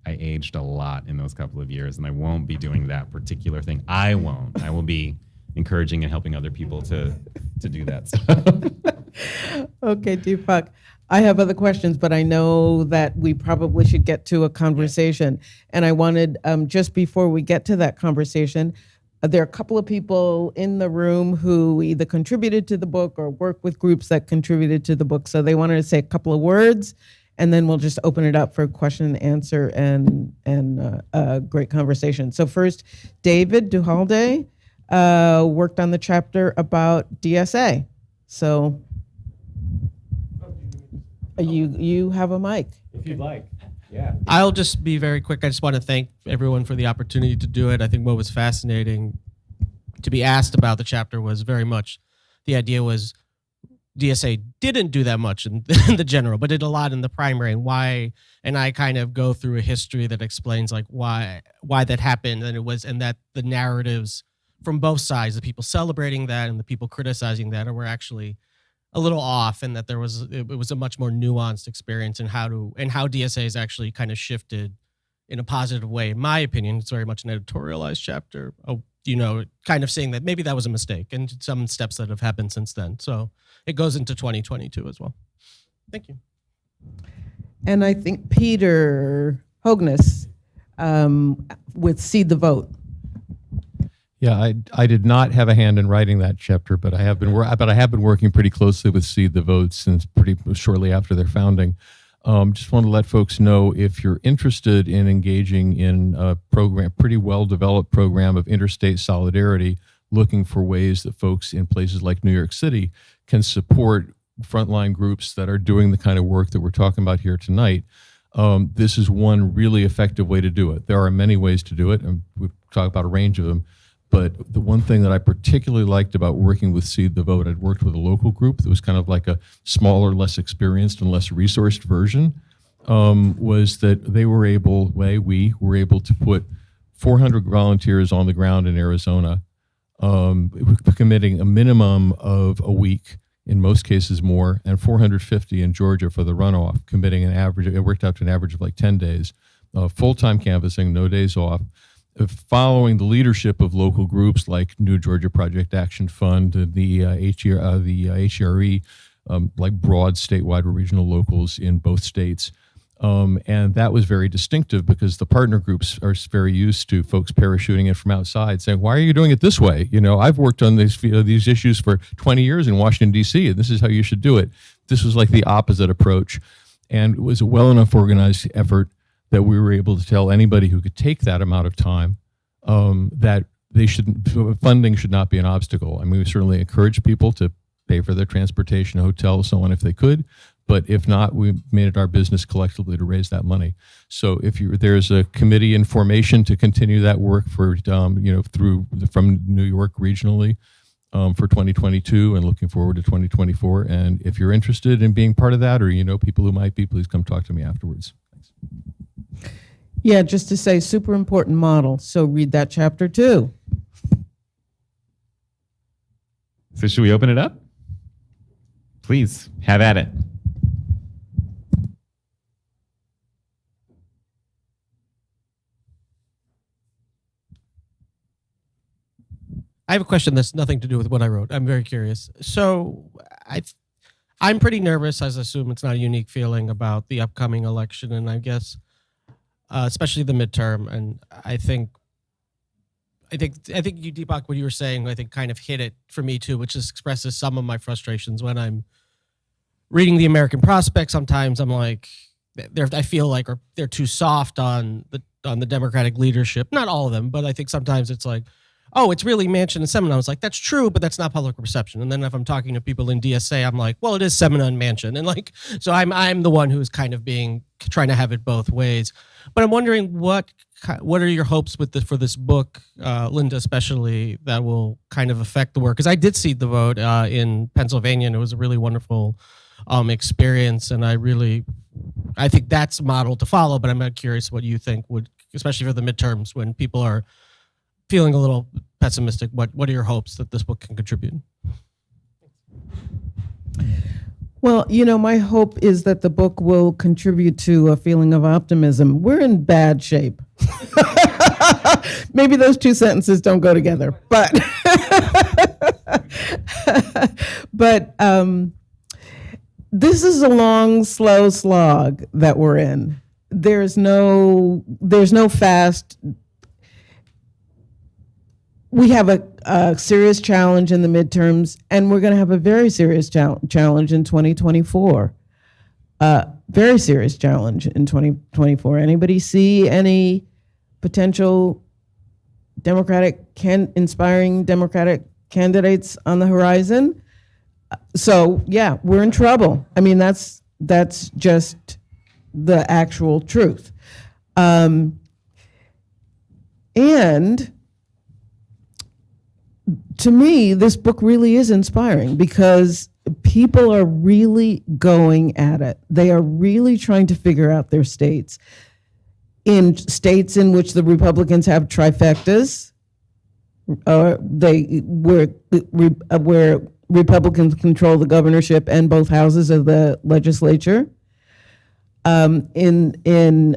I aged a lot in those couple of years, and I won't be doing that particular thing. I won't. I will be encouraging and helping other people to do that stuff. Okay, Deepak. I have other questions, but I know that we probably should get to a conversation. And I wanted, just before we get to that conversation, there are a couple of people in the room who either contributed to the book or work with groups that contributed to the book. So they wanted to say a couple of words, and then we'll just open it up for question and answer and a great conversation. So first, David Duhalde worked on the chapter about DSA. So you have a mic. If you'd like. Yeah. I'll just be very quick. I just want to thank everyone for the opportunity to do it. I think what was fascinating to be asked about the chapter was very much the idea was DSA didn't do that much in the general, but did a lot in the primary, and why. And I kind of go through a history that explains like why that happened, and that the narratives from both sides, the people celebrating that and the people criticizing that, were actually a little off, and that it was a much more nuanced experience, and how DSA has actually kind of shifted in a positive way. In my opinion, it's very much an editorialized chapter. Kind of saying that maybe that was a mistake, and some steps that have happened since then. So it goes into 2022 as well. Thank you. And I think Peter Hogness with Seed the Vote. Yeah, I did not have a hand in writing that chapter, but I have been working pretty closely with Seed the Vote since pretty shortly after their founding. Just want to let folks know, if you're interested in engaging in a program, pretty well-developed program of interstate solidarity, looking for ways that folks in places like New York City can support frontline groups that are doing the kind of work that we're talking about here tonight. This is one really effective way to do it. There are many ways to do it, and we've talked about a range of them. But the one thing that I particularly liked about working with Seed the Vote, I'd worked with a local group that was kind of like a smaller, less experienced and less resourced version, was that we were able to put 400 volunteers on the ground in Arizona, committing a minimum of a week, in most cases more, and 450 in Georgia for the runoff, committing an average, it worked out to an average of like 10 days, full-time canvassing, no days off, following the leadership of local groups like New Georgia Project Action Fund, the HRE, like broad statewide or regional locals in both states. And that was very distinctive because the partner groups are very used to folks parachuting in from outside saying, why are you doing it this way? I've worked on these issues for 20 years in Washington, D.C., and this is how you should do it. This was like the opposite approach. And it was a well enough organized effort that we were able to tell anybody who could take that amount of time that funding should not be an obstacle. I mean, we certainly encourage people to pay for their transportation, hotel, so on if they could, but if not, we made it our business collectively to raise that money. So there's a committee in formation to continue that work from New York regionally for 2022 and looking forward to 2024. And if you're interested in being part of that, or people who might be, please come talk to me afterwards. Thanks. Yeah, just to say, super important model. So read that chapter too. So should we open it up? Please, have at it. I have a question that's nothing to do with what I wrote. I'm very curious. So I'm pretty nervous. I assume it's not a unique feeling about the upcoming election, and I guess especially the midterm. And I think you, Deepak, what you were saying, I think kind of hit it for me too, which just expresses some of my frustrations when I'm reading the American Prospect. Sometimes I'm like, I feel like they're too soft on the Democratic leadership. Not all of them, but I think sometimes it's like, oh, it's really Manchin and Semina. I was like, that's true, but that's not public perception. And then if I'm talking to people in DSA, I'm like, well, it is Semina and Manchin. And so I'm the one who's kind of trying to have it both ways. But I'm wondering what are your hopes for this book, Linda, especially, that will kind of affect the work? Because I did see the vote in Pennsylvania, and it was a really wonderful experience. And I think that's a model to follow, but I'm curious what you think would, especially for the midterms when people are feeling a little pessimistic, what are your hopes that this book can contribute? Well, my hope is that the book will contribute to a feeling of optimism. We're in bad shape. Maybe those two sentences don't go together, but this is a long, slow slog that we're in. There's no fast. We have a serious challenge in the midterms, and we're going to have a very serious challenge in 2024. Very serious challenge in 2024. Anybody see any potential inspiring Democratic candidates on the horizon? So yeah, we're in trouble. I mean, that's just the actual truth. And to me, this book really is inspiring because people are really going at it. They are really trying to figure out their states. In states in which the Republicans have trifectas, where Republicans control the governorship and both houses of the legislature. In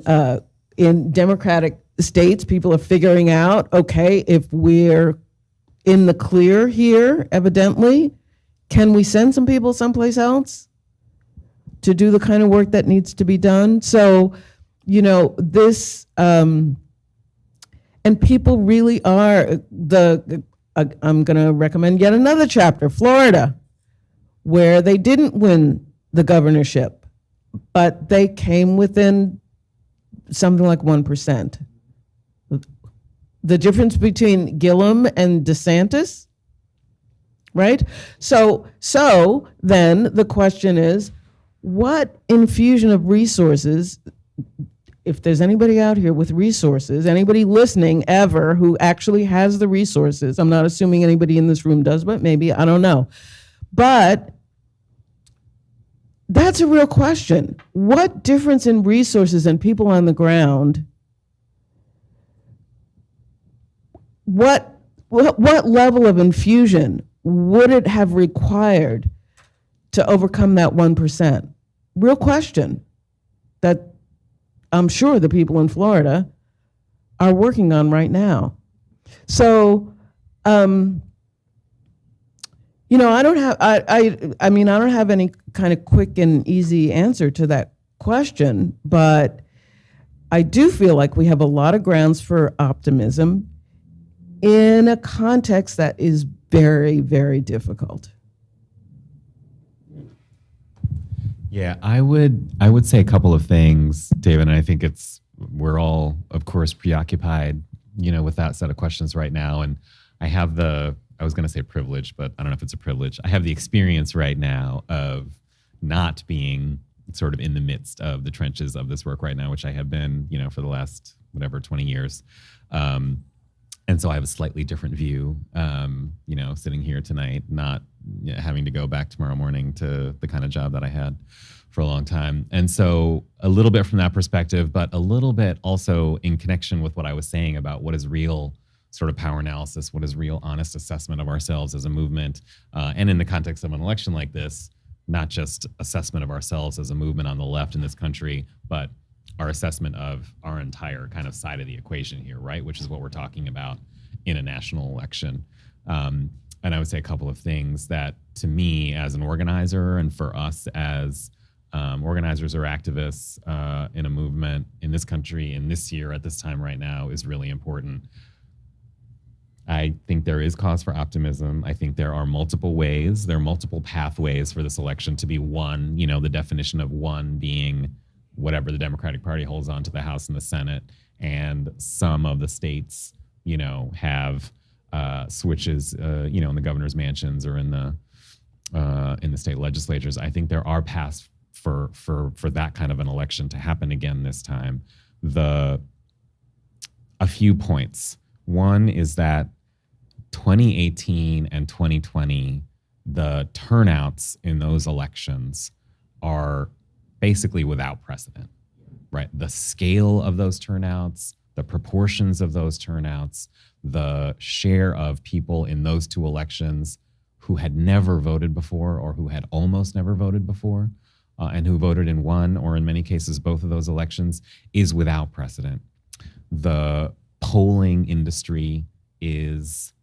in Democratic states, people are figuring out, okay, if we're in the clear here, evidently, can we send some people someplace else to do the kind of work that needs to be done? So, this, and people really are, I'm gonna recommend yet another chapter, Florida, where they didn't win the governorship, but they came within something like 1%. The difference between Gillum and DeSantis, right? So then the question is, what infusion of resources, if there's anybody out here with resources, anybody listening ever who actually has the resources, I'm not assuming anybody in this room does, but maybe, I don't know. But that's a real question. What difference in resources and people on the ground, what level of infusion would it have required to overcome that 1%? Real question that I'm sure the people in Florida are working on right now. So, I don't have, I mean, I don't have any kind of quick and easy answer to that question, but I do feel like we have a lot of grounds for optimism in a context that is very, very difficult. Yeah, I would say a couple of things, David, and I think we're all, of course, preoccupied, with that set of questions right now. And I have I was going to say privilege, but I don't know if it's a privilege. I have the experience right now of not being sort of in the midst of the trenches of this work right now, which I have been, for the last, 20 years. And so I have a slightly different view, sitting here tonight, not having to go back tomorrow morning to the kind of job that I had for a long time. And so a little bit from that perspective, but a little bit also in connection with what I was saying about what is real sort of power analysis, what is real honest assessment of ourselves as a movement, and in the context of an election like this, not just assessment of ourselves as a movement on the left in this country, but our assessment of our entire kind of side of the equation here, right? Which is what we're talking about in a national election. And I would say a couple of things that, to me as an organizer and for us as organizers or activists in a movement in this country, in this year, at this time right now, is really important. I think there is cause for optimism. I think there are multiple ways, there are multiple pathways for this election to be won. The definition of one being whatever the Democratic Party holds on to the House and the Senate, and some of the states, have switches, in the governor's mansions or in the state legislatures. I think there are paths for that kind of an election to happen again this time. A few points. One is that 2018 and 2020, the turnouts in those elections are basically without precedent, right? The scale of those turnouts, the proportions of those turnouts, the share of people in those two elections who had never voted before or who had almost never voted before, and who voted in one or in many cases both of those elections, is without precedent. The polling industry is,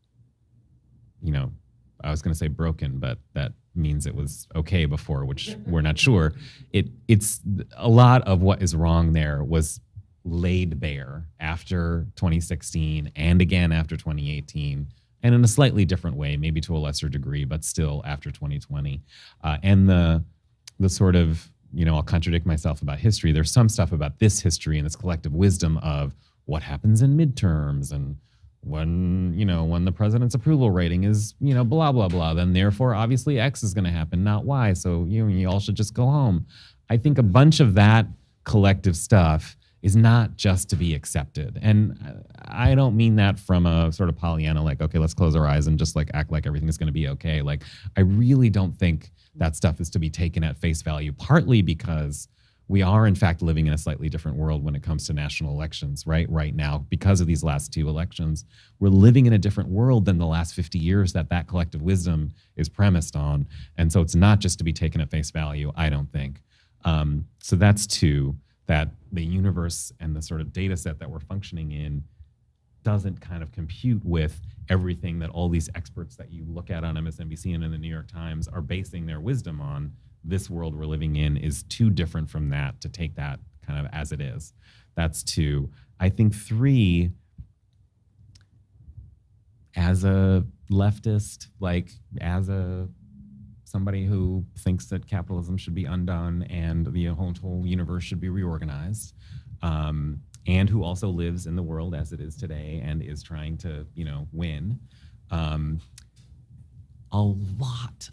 I was going to say broken, but that means it was okay before, which we're not sure. It's a lot of what is wrong there was laid bare after 2016 and again after 2018, and in a slightly different way, maybe to a lesser degree, but still after 2020. And the sort of, I'll contradict myself about history. There's some stuff about this history and this collective wisdom of what happens in midterms and when the president's approval rating is, blah, blah, blah, then therefore obviously X is going to happen, not Y. So you all should just go home. I think a bunch of that collective stuff is not just to be accepted. And I don't mean that from a sort of Pollyanna, like, okay, let's close our eyes and just act like everything is going to be okay. Like, I really don't think that stuff is to be taken at face value, partly because we are, in fact, living in a slightly different world when it comes to national elections, right now, because of these last two elections. We're living in a different world than the last 50 years that collective wisdom is premised on. And so it's not just to be taken at face value, I don't think. So that's two. that the universe and the sort of data set that we're functioning in doesn't kind of compute with everything that all these experts that you look at on MSNBC and in the New York Times are basing their wisdom on. This world we're living in is too different from that to take that kind of as it is. That's 2. I think 3, as a leftist, like as a somebody who thinks that capitalism should be undone and the whole universe should be reorganized, and who also lives in the world as it is today and is trying to, win. A lot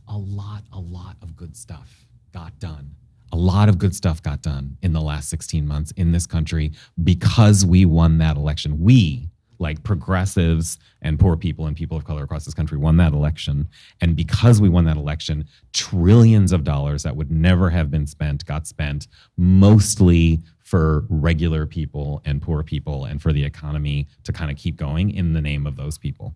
of good stuff got done. A lot of good stuff got done in the last 16 months in this country because we won that election. We, like progressives and poor people and people of color across this country, won that election. And because we won that election, trillions of dollars that would never have been spent got spent, mostly for regular people and poor people and for the economy to kind of keep going in the name of those people.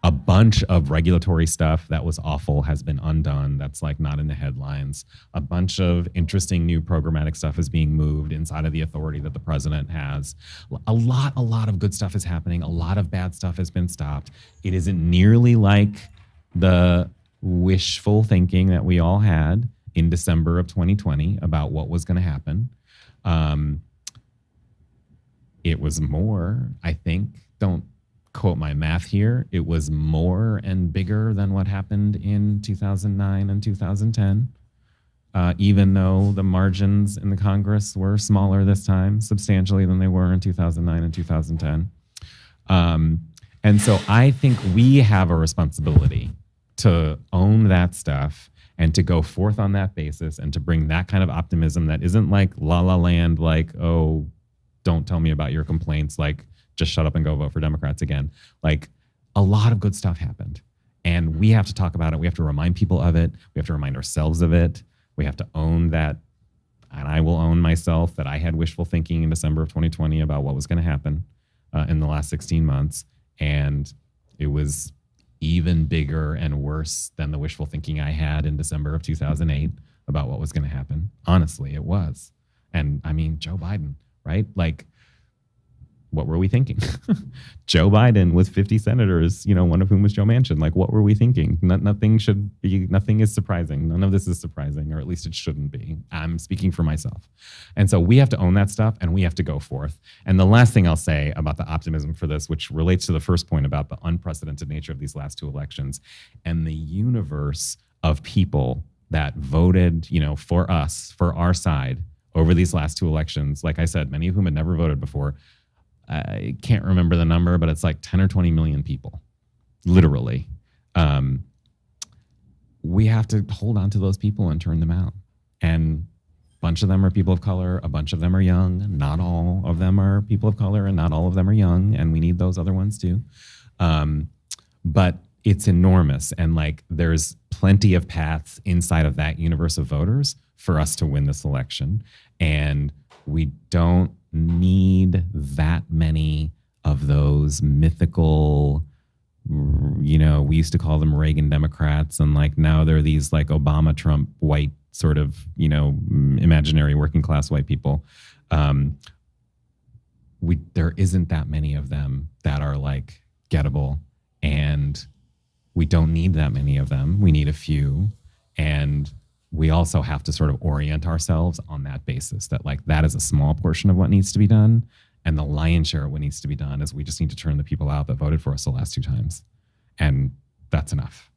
A bunch of regulatory stuff that was awful has been undone. That's like not in the headlines. A bunch of interesting new programmatic stuff is being moved inside of the authority that the president has. A lot of good stuff is happening. A lot of bad stuff has been stopped. It isn't nearly like the wishful thinking that we all had in December of 2020 about what was going to happen. It was more, I think, don't quote my math here, it was more and bigger than what happened in 2009 and 2010, even though the margins in the Congress were smaller this time, substantially than they were in 2009 and 2010. And so I think we have a responsibility to own that stuff and to go forth on that basis and to bring that kind of optimism that isn't like la la land, like, oh, don't tell me about your complaints, like, just shut up and go vote for Democrats again. Like, a lot of good stuff happened. And we have to talk about it. We have to remind people of it. We have to remind ourselves of it. We have to own that. And I will own myself that I had wishful thinking in December of 2020 about what was going to happen in the last 16 months. And it was even bigger and worse than the wishful thinking I had in December of 2008 about what was going to happen. Honestly, it was. And I mean, Joe Biden, right? Like, what were we thinking? Joe Biden with 50 senators, one of whom was Joe Manchin. Like, what were we thinking? Nothing is surprising. None of this is surprising, or at least it shouldn't be. I'm speaking for myself. And so we have to own that stuff and we have to go forth. And the last thing I'll say about the optimism for this, which relates to the first point about the unprecedented nature of these last 2 elections and the universe of people that voted, for us, for our side over these last 2 elections. Like I said, many of whom had never voted before. I can't remember the number, but it's like 10 or 20 million people, literally. We have to hold on to those people and turn them out. And a bunch of them are people of color, a bunch of them are young. Not all of them are people of color, and not all of them are young, and we need those other ones too. But it's enormous, and like there's plenty of paths inside of that universe of voters for us to win this election. And we don't need that many of those mythical, we used to call them Reagan Democrats, and like now they're these like Obama, Trump, white sort of, imaginary working class white people. There isn't that many of them that are like gettable, and we don't need that many of them. We need a few, and we also have to sort of orient ourselves on that basis, that like that is a small portion of what needs to be done. And the lion's share of what needs to be done is we just need to turn the people out that voted for us the last 2 times. And that's enough.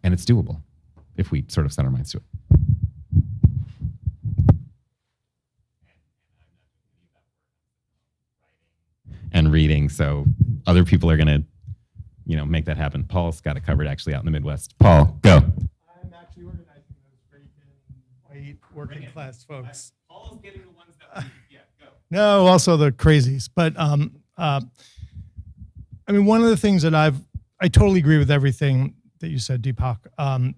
And it's doable if we sort of set our minds to it. And reading, so other people are going to, make that happen. Paul's got it covered actually out in the Midwest. Paul, go. I'm actually organizing those Reagan, white, working class folks. Paul's getting the ones that go. No, also the crazies. But I mean, one of the things that I totally agree with everything that you said, Deepak. I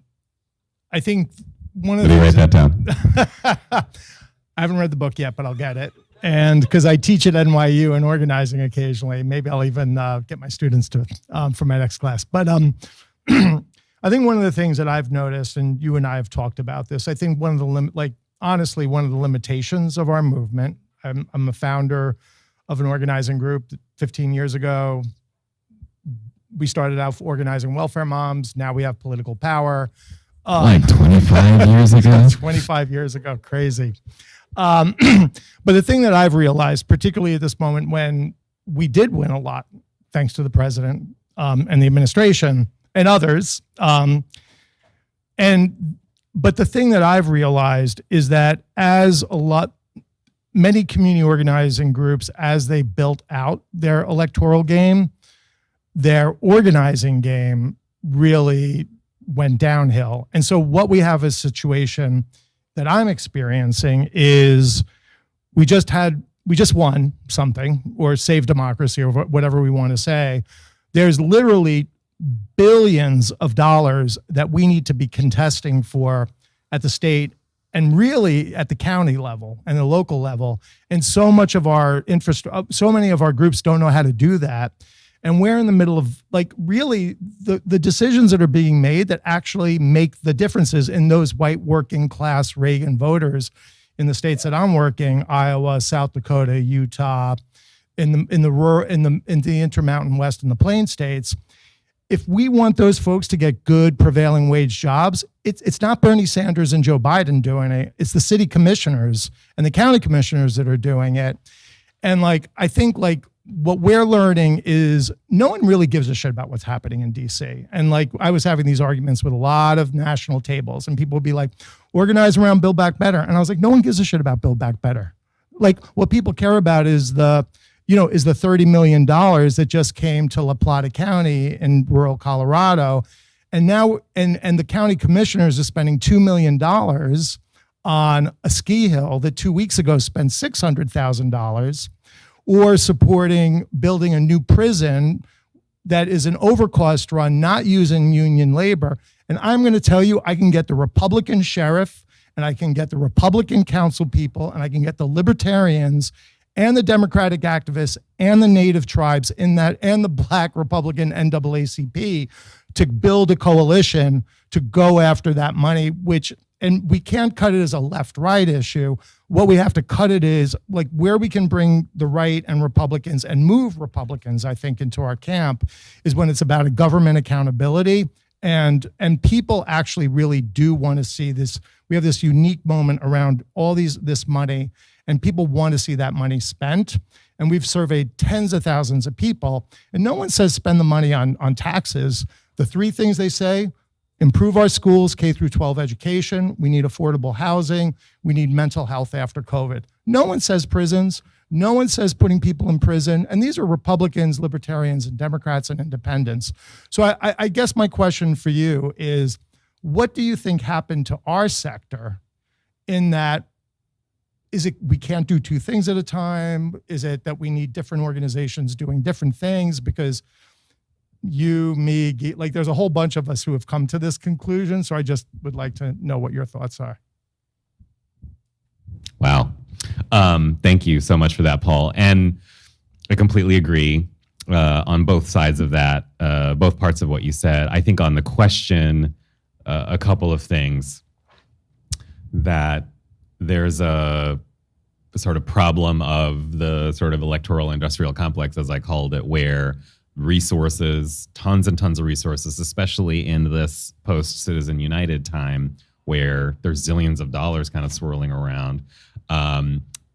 think one of the Did you write that down? I haven't read the book yet, but I'll get it. And because I teach at NYU and organizing occasionally, maybe I'll even get my students to for my next class. But I think one of the things that I've noticed, and you and I have talked about this, I think one of the honestly one of the limitations of our movement. I'm a founder of an organizing group 15 years ago. We started out organizing welfare moms. Now we have political power. Like 25 years ago? 25 years ago, crazy. But the thing that I've realized, particularly at this moment when we did win a lot, thanks to the president and the administration and others, but the thing that I've realized is that many community organizing groups, as they built out their electoral game, their organizing game really went downhill. And so what we have is a situation that I'm experiencing is we just won something, or saved democracy, or whatever we want to say. There's literally billions of dollars that we need to be contesting for at the state and really at the county level and the local level. And so much of our so many of our groups don't know how to do that. And we're in the middle of really the decisions that are being made that actually make the differences in those white working class Reagan voters in the states that I'm working, Iowa, South Dakota, Utah, in the Intermountain West and the Plain states. If we want those folks to get good prevailing wage jobs, it's not Bernie Sanders and Joe Biden doing it. It's the city commissioners and the county commissioners that are doing it. And I think what we're learning is no one really gives a shit about what's happening in DC. And I was having these arguments with a lot of national tables, and people would be like, organize around Build Back Better. And I was like, no one gives a shit about Build Back Better. What people care about is the $30 million that just came to La Plata County in rural Colorado. And now, and the county commissioners are spending $2 million on a ski hill that 2 weeks ago spent $600,000, or supporting building a new prison that is an overcost run, not using union labor. And I'm going to tell you, I can get the Republican sheriff, and I can get the Republican council people, and I can get the libertarians and the Democratic activists and the Native tribes in that, and the Black Republican NAACP to build a coalition to go after that money, and we can't cut it as a left-right issue. What we have to cut it is where we can bring the right and Republicans and move Republicans, I think, into our camp is when it's about a government accountability, and people actually really do want to see this. We have this unique moment around this money, and people want to see that money spent. And we've surveyed tens of thousands of people, and no one says spend the money on taxes. The three things they say: improve our schools, K through 12 education. We need affordable housing. We need mental health after COVID. No one says prisons. No one says putting people in prison. And these are Republicans, Libertarians, and Democrats and independents. So I guess my question for you is, what do you think happened to our sector in that? Is it we can't do two things at a time? Is it that we need different organizations doing different things? Because you, me, there's a whole bunch of us who have come to this conclusion. So I just would like to know what your thoughts are. Wow. Thank you so much for that, Paul. And I completely agree on both sides of that, both parts of what you said. I think on the question, a couple of things, that there's a sort of problem of the sort of electoral industrial complex, as I called it, where resources, tons and tons of resources, especially in this post-Citizen United time where there's zillions of dollars kind of swirling around,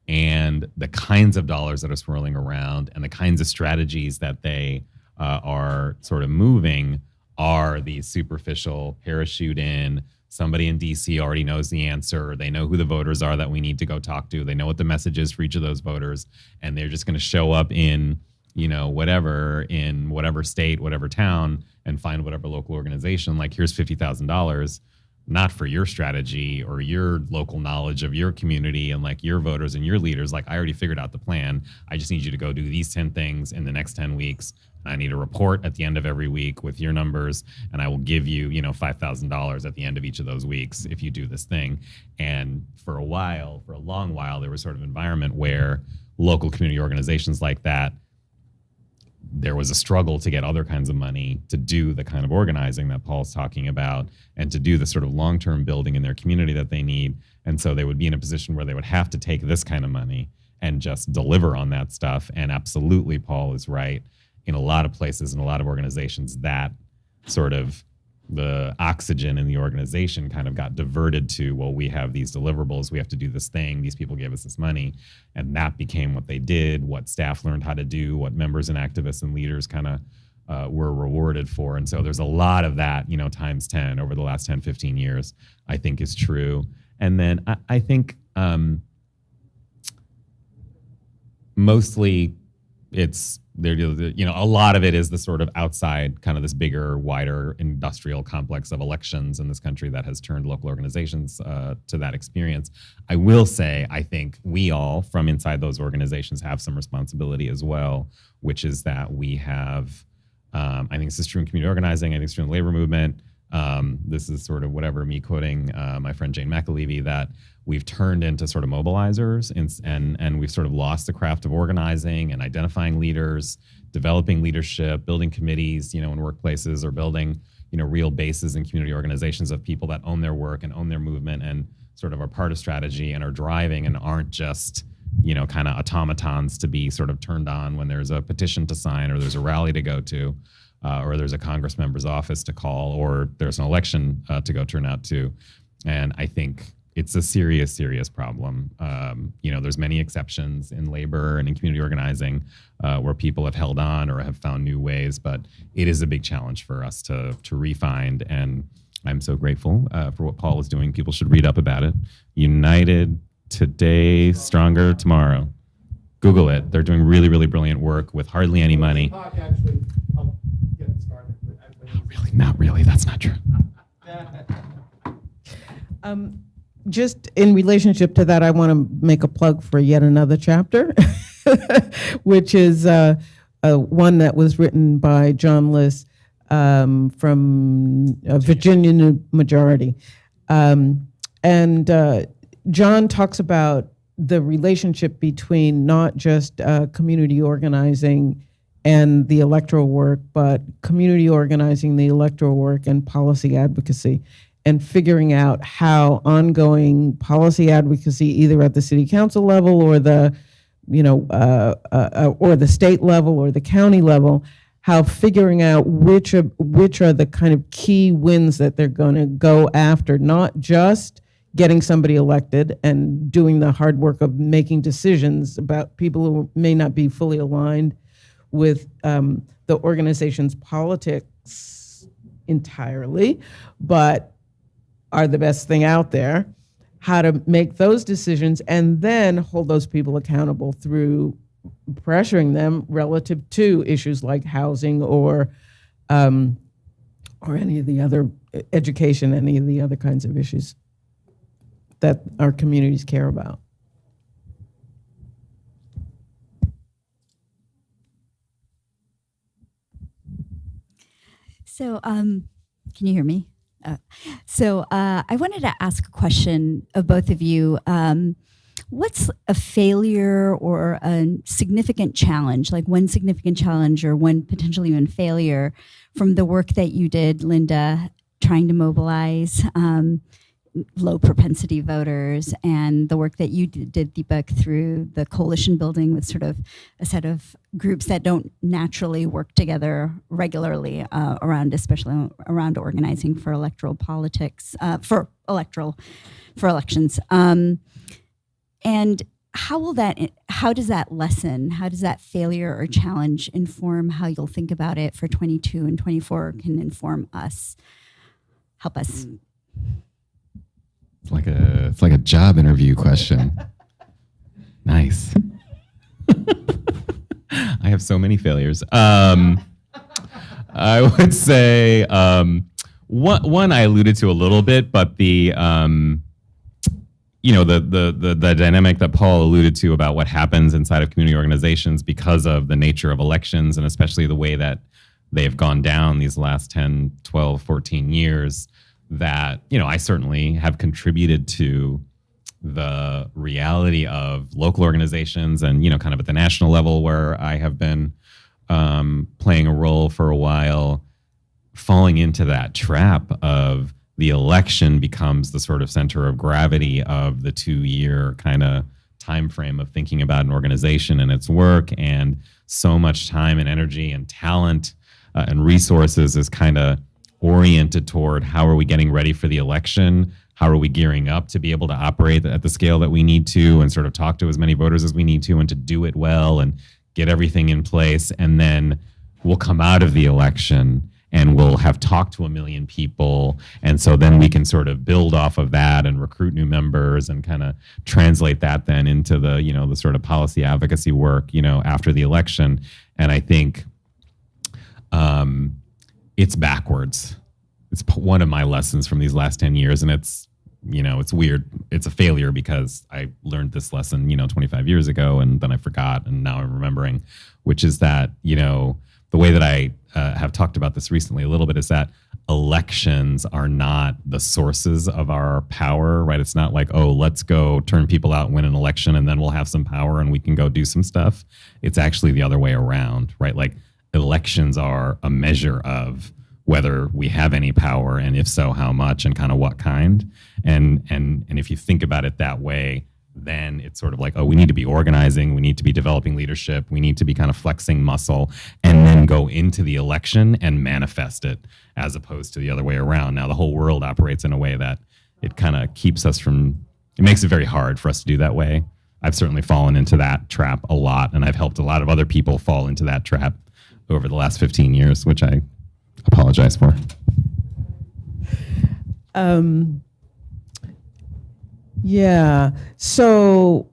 and the kinds of dollars that are swirling around and the kinds of strategies that they are sort of moving are these superficial parachute in. Somebody in DC already knows the answer. They know who the voters are that we need to go talk to. They know what the message is for each of those voters, and they're just going to show up in whatever state, whatever town, and find whatever local organization. Here's $50,000, not for your strategy or your local knowledge of your community and your voters and your leaders. I already figured out the plan. I just need you to go do these 10 things in the next 10 weeks. I need a report at the end of every week with your numbers, and I will give you, $5,000 at the end of each of those weeks if you do this thing. And for a long while, there was sort of an environment where local community organizations like that there was a struggle to get other kinds of money to do the kind of organizing that Paul's talking about and to do the sort of long-term building in their community that they need. And so they would be in a position where they would have to take this kind of money and just deliver on that stuff. And absolutely, Paul is right. In a lot of places, in a lot of organizations, that sort of the oxygen in the organization kind of got diverted to, well, we have these deliverables, we have to do this thing, these people gave us this money. And that became what they did, what staff learned how to do, what members and activists and leaders kind of were rewarded for. And so there's a lot of that, times 10 over the last 10, 15 years, I think is true. And then I think mostly it's, a lot of it is the sort of outside, kind of this bigger, wider industrial complex of elections in this country that has turned local organizations to that experience. I will say, I think we all from inside those organizations have some responsibility as well, which is that we have, I think this is true in community organizing, I think it's true in the labor movement. This is sort of whatever, me quoting my friend Jane McAlevey, that we've turned into sort of mobilizers and we've sort of lost the craft of organizing and identifying leaders, developing leadership, building committees, in workplaces, or building, real bases in community organizations of people that own their work and own their movement and sort of are part of strategy and are driving and aren't just, kind of automatons to be sort of turned on when there's a petition to sign or there's a rally to go to. Or there's a Congress member's office to call, or there's an election to go turn out to. And I think it's a serious, serious problem. There's many exceptions in labor and in community organizing where people have held on or have found new ways, but it is a big challenge for us to refind. And I'm so grateful for what Paul is doing. People should read up about it. United Today, Stronger Tomorrow. Google it. They're doing really, really brilliant work with hardly any money. Really? Not really. That's not true. Just in relationship to that, I want to make a plug for yet another chapter, which is one that was written by Jon Liss from Virginia New Majority. And Jon talks about the relationship between not just community organizing and the electoral work, but community organizing, the electoral work, and policy advocacy, and figuring out how ongoing policy advocacy, either at the city council level or the, or the state level or the county level, how figuring out which are the kind of key wins that they're going to go after, not just getting somebody elected and doing the hard work of making decisions about people who may not be fully aligned with the organization's politics entirely, but are the best thing out there, how to make those decisions and then hold those people accountable through pressuring them relative to issues like housing or any of the other education, any of the other kinds of issues that our communities care about. So, can you hear me? I wanted to ask a question of both of you. What's a failure or a significant challenge, like one significant challenge or one potentially even failure from the work that you did, Linda, trying to mobilize low propensity voters, and the work that you did, Deepak, through the coalition building with sort of a set of groups that don't naturally work together regularly especially around organizing for electoral politics, for elections. And how does that failure or challenge inform how you'll think about it for 22 and 24 can inform us, help us? It's like a job interview question. Nice. I have so many failures. I would say one I alluded to a little bit, but the dynamic that Paul alluded to about what happens inside of community organizations because of the nature of elections and especially the way that they have gone down these last 10, 12, 14 years, that, I certainly have contributed to the reality of local organizations and, kind of at the national level where I have been playing a role for a while, falling into that trap of the election becomes the sort of center of gravity of the 2-year kind of time frame of thinking about an organization and its work, and so much time and energy and talent and resources is kind of oriented toward how are we getting ready for the election, how are we gearing up to be able to operate at the scale that we need to and sort of talk to as many voters as we need to and to do it well and get everything in place. And then we'll come out of the election and we'll have talked to 1 million people. And so then we can sort of build off of that and recruit new members and kind of translate that then into the, the sort of policy advocacy work, after the election. And I think it's backwards. It's one of my lessons from these last 10 years. And it's weird. It's a failure because I learned this lesson, 25 years ago, and then I forgot, and now I'm remembering, which is that, the way that I have talked about this recently a little bit is that elections are not the sources of our power, right? It's not like, oh, let's go turn people out and win an election and then we'll have some power and we can go do some stuff. It's actually the other way around, right? Like elections are a measure of whether we have any power, and if so, how much and kind of what kind. And if you think about it that way, then it's sort of like, oh, we need to be organizing, we need to be developing leadership, we need to be kind of flexing muscle, and then go into the election and manifest it, as opposed to the other way around. Now, the whole world operates in a way that it kind of keeps us from, it makes it very hard for us to do that way. I've certainly fallen into that trap a lot, and I've helped a lot of other people fall into that trap over the last 15 years, which I apologize for. Yeah. So,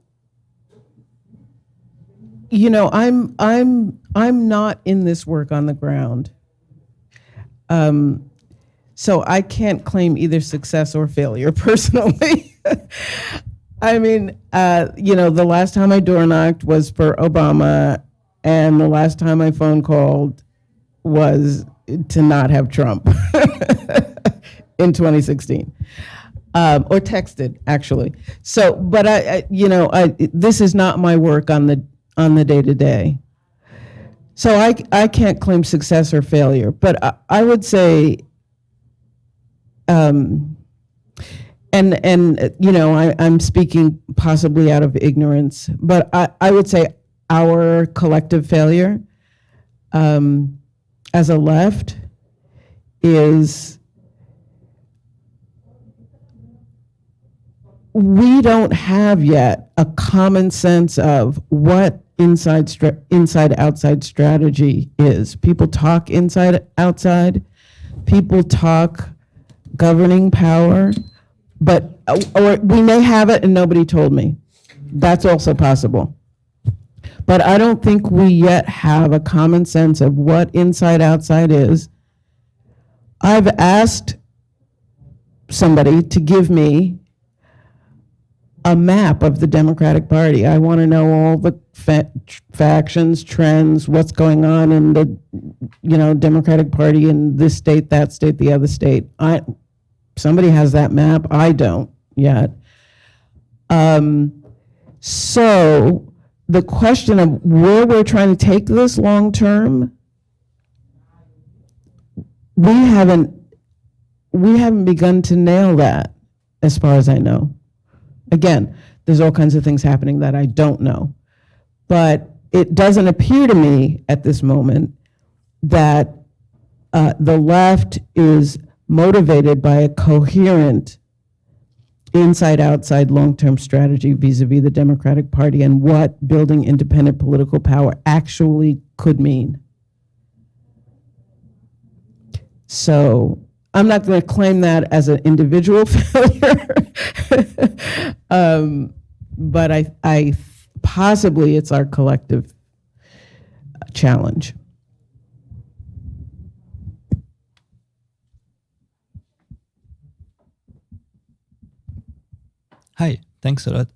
I'm not in this work on the ground. So I can't claim either success or failure personally. I mean, the last time I door knocked was for Obama, and the last time I phone called was to not have Trump in 2016, or texted actually. So, but this is not my work on the day-to-day. So I can't claim success or failure, but I would say, I'm speaking possibly out of ignorance, but I would say our collective failure as a left is we don't have yet a common sense of what inside-outside strategy is. People talk inside-outside. People talk governing power, or we may have it and nobody told me. That's also possible. But I don't think we yet have a common sense of what inside-outside is. I've asked somebody to give me a map of the Democratic Party. I want to know all the factions, trends, what's going on in the Democratic Party in this state, that state, the other state. Somebody has that map. I don't yet. So the question of where we're trying to take this long term, we haven't begun to nail that, as far as I know. Again, there's all kinds of things happening that I don't know. But it doesn't appear to me at this moment that the left is motivated by a coherent inside-outside long-term strategy vis-a-vis the Democratic Party and what building independent political power actually could mean. So I'm not going to claim that as an individual failure, but I possibly it's our collective challenge. Hi, thanks a lot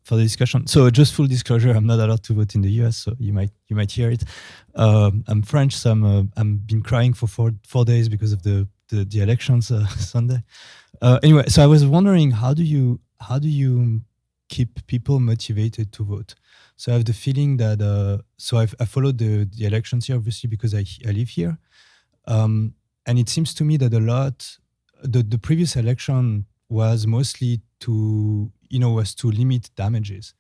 for the discussion. So just full disclosure, I'm not allowed to vote in the US, so you might hear it. I'm French, so I've been crying for four days because of the elections Sunday. Anyway, so I was wondering, how do you keep people motivated to vote. So I have the feeling that, I followed the elections here, obviously, because I live here. And it seems to me that the previous election was mostly to limit damages.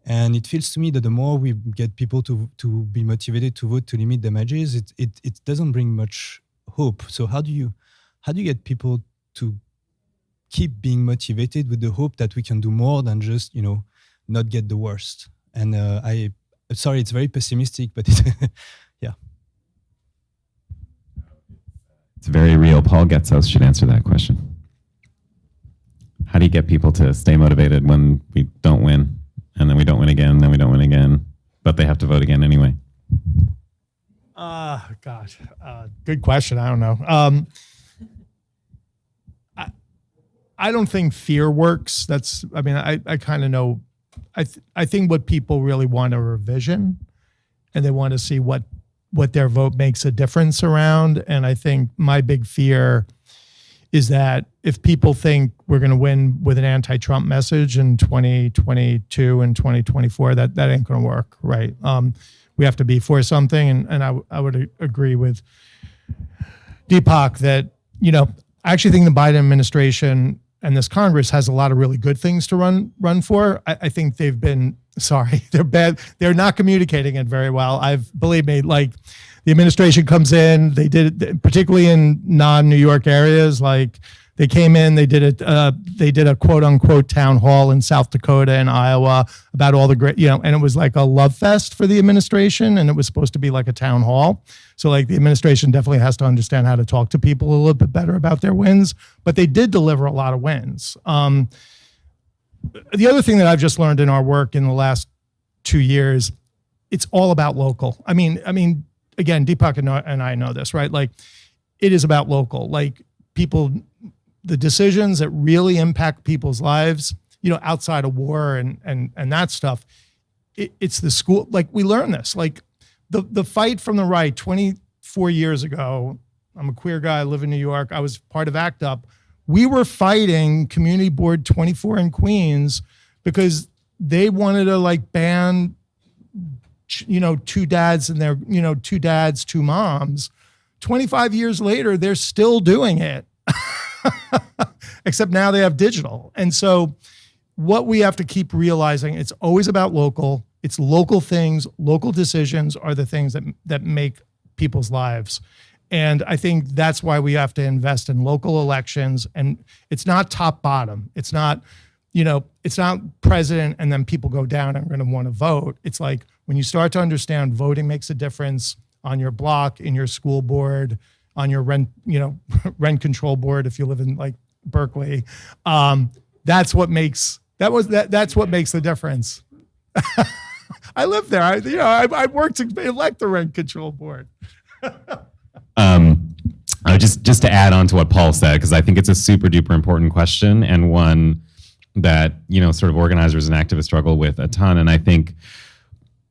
And it feels to me that the more we get people to be motivated to vote to limit damages, it doesn't bring much hope. So how do you get people to keep being motivated with the hope that we can do more than just, not get the worst? And sorry, it's very pessimistic, but yeah. It's very real. Paul Getzos should answer that question. How do you get people to stay motivated when we don't win, and then we don't win again, then we don't win again, but they have to vote again anyway? Gosh, good question. I don't know. I don't think fear works. I kind of know. I think what people really want are a vision, and they want to see what their vote makes a difference around. And I think my big fear is that if people think we're going to win with an anti-Trump message in 2022 and 2024, that ain't going to work, right? We have to be for something, and I would agree with Deepak that, I actually think the Biden administration and this Congress has a lot of really good things to run for. I think they've been, they're bad. They're not communicating it very well. Believe me, like the administration comes in, they did it, particularly in non-New York areas. Like they came in, they did a quote unquote town hall in South Dakota and Iowa about all the great, and it was like a love fest for the administration, and it was supposed to be like a town hall. So like the administration definitely has to understand how to talk to people a little bit better about their wins, but they did deliver a lot of wins. The other thing that I've just learned in our work in the last 2 years, it's all about local. I mean, again, Deepak and I know this, right? Like it is about local, like people, the decisions that really impact people's lives, outside of war and that stuff. It's the school, like we learn this, like the fight from the right 24 years ago. I'm a queer guy, I live in New York. I was part of ACT UP. We were fighting Community Board 24 in Queens because they wanted to like ban, two dads and their, two dads, two moms. 25 years later, they're still doing it, except now they have digital. And so what we have to keep realizing, it's always about local. It's local things, local decisions are the things that make people's lives. And I think that's why we have to invest in local elections. And it's not top bottom. It's not, it's not president and then people go down and are going to want to vote. It's like when you start to understand voting makes a difference on your block, in your school board, on your rent control board if you live in like Berkeley. That's what makes the difference. I live there. I worked to elect the rent control board. Just to add on to what Paul said, because I think it's a super duper important question and one that, sort of organizers and activists struggle with a ton. And I think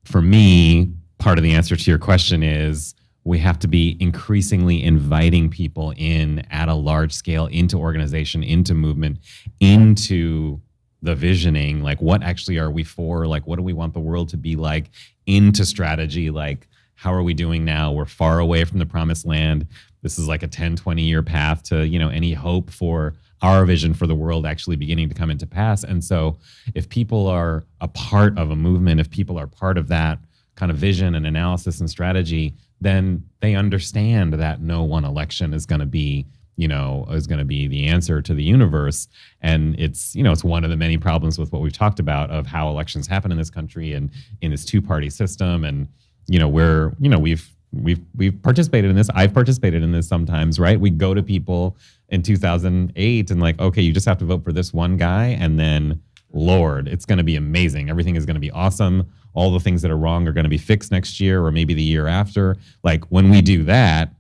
for me, part of the answer to your question is we have to be increasingly inviting people in at a large scale into organization, into movement, into the visioning, like what actually are we for? Like, what do we want the world to be like? Into strategy, like how are we doing now? We're far away from the promised land. This is like a 10, 20-year path to, any hope for our vision for the world actually beginning to come into pass. And so if people are a part of a movement, if people are part of that kind of vision and analysis and strategy, then they understand that no one election is going to be the answer to the universe. And it's one of the many problems with what we've talked about of how elections happen in this country and in this two-party system. And, we've participated in this. I've participated in this sometimes, right? We go to people in 2008 and like, okay, you just have to vote for this one guy. And then, Lord, it's going to be amazing. Everything is going to be awesome. All the things that are wrong are going to be fixed next year or maybe the year after. Like when we do that,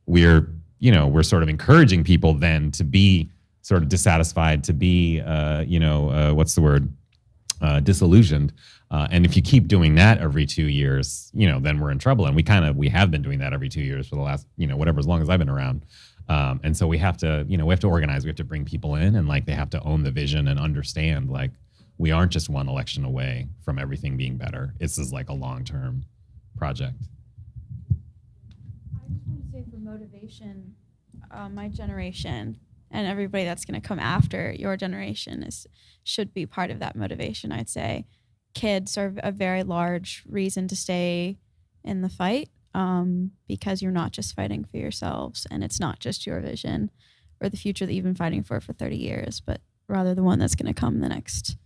we're sort of encouraging people then to be sort of dissatisfied, to be, disillusioned. And if you keep doing that every 2 years, then we're in trouble. And we have been doing that every 2 years for the last, whatever, as long as I've been around. And so we have to organize, we have to bring people in and like, they have to own the vision and understand like we aren't just one election away from everything being better. This is like a long-term project. I just want to say for motivation, my generation and everybody that's going to come after your generation should be part of that motivation. I'd say kids are a very large reason to stay in the fight, because you're not just fighting for yourselves, and it's not just your vision or the future that you've been fighting for 30 years, but rather the one that's going to come the next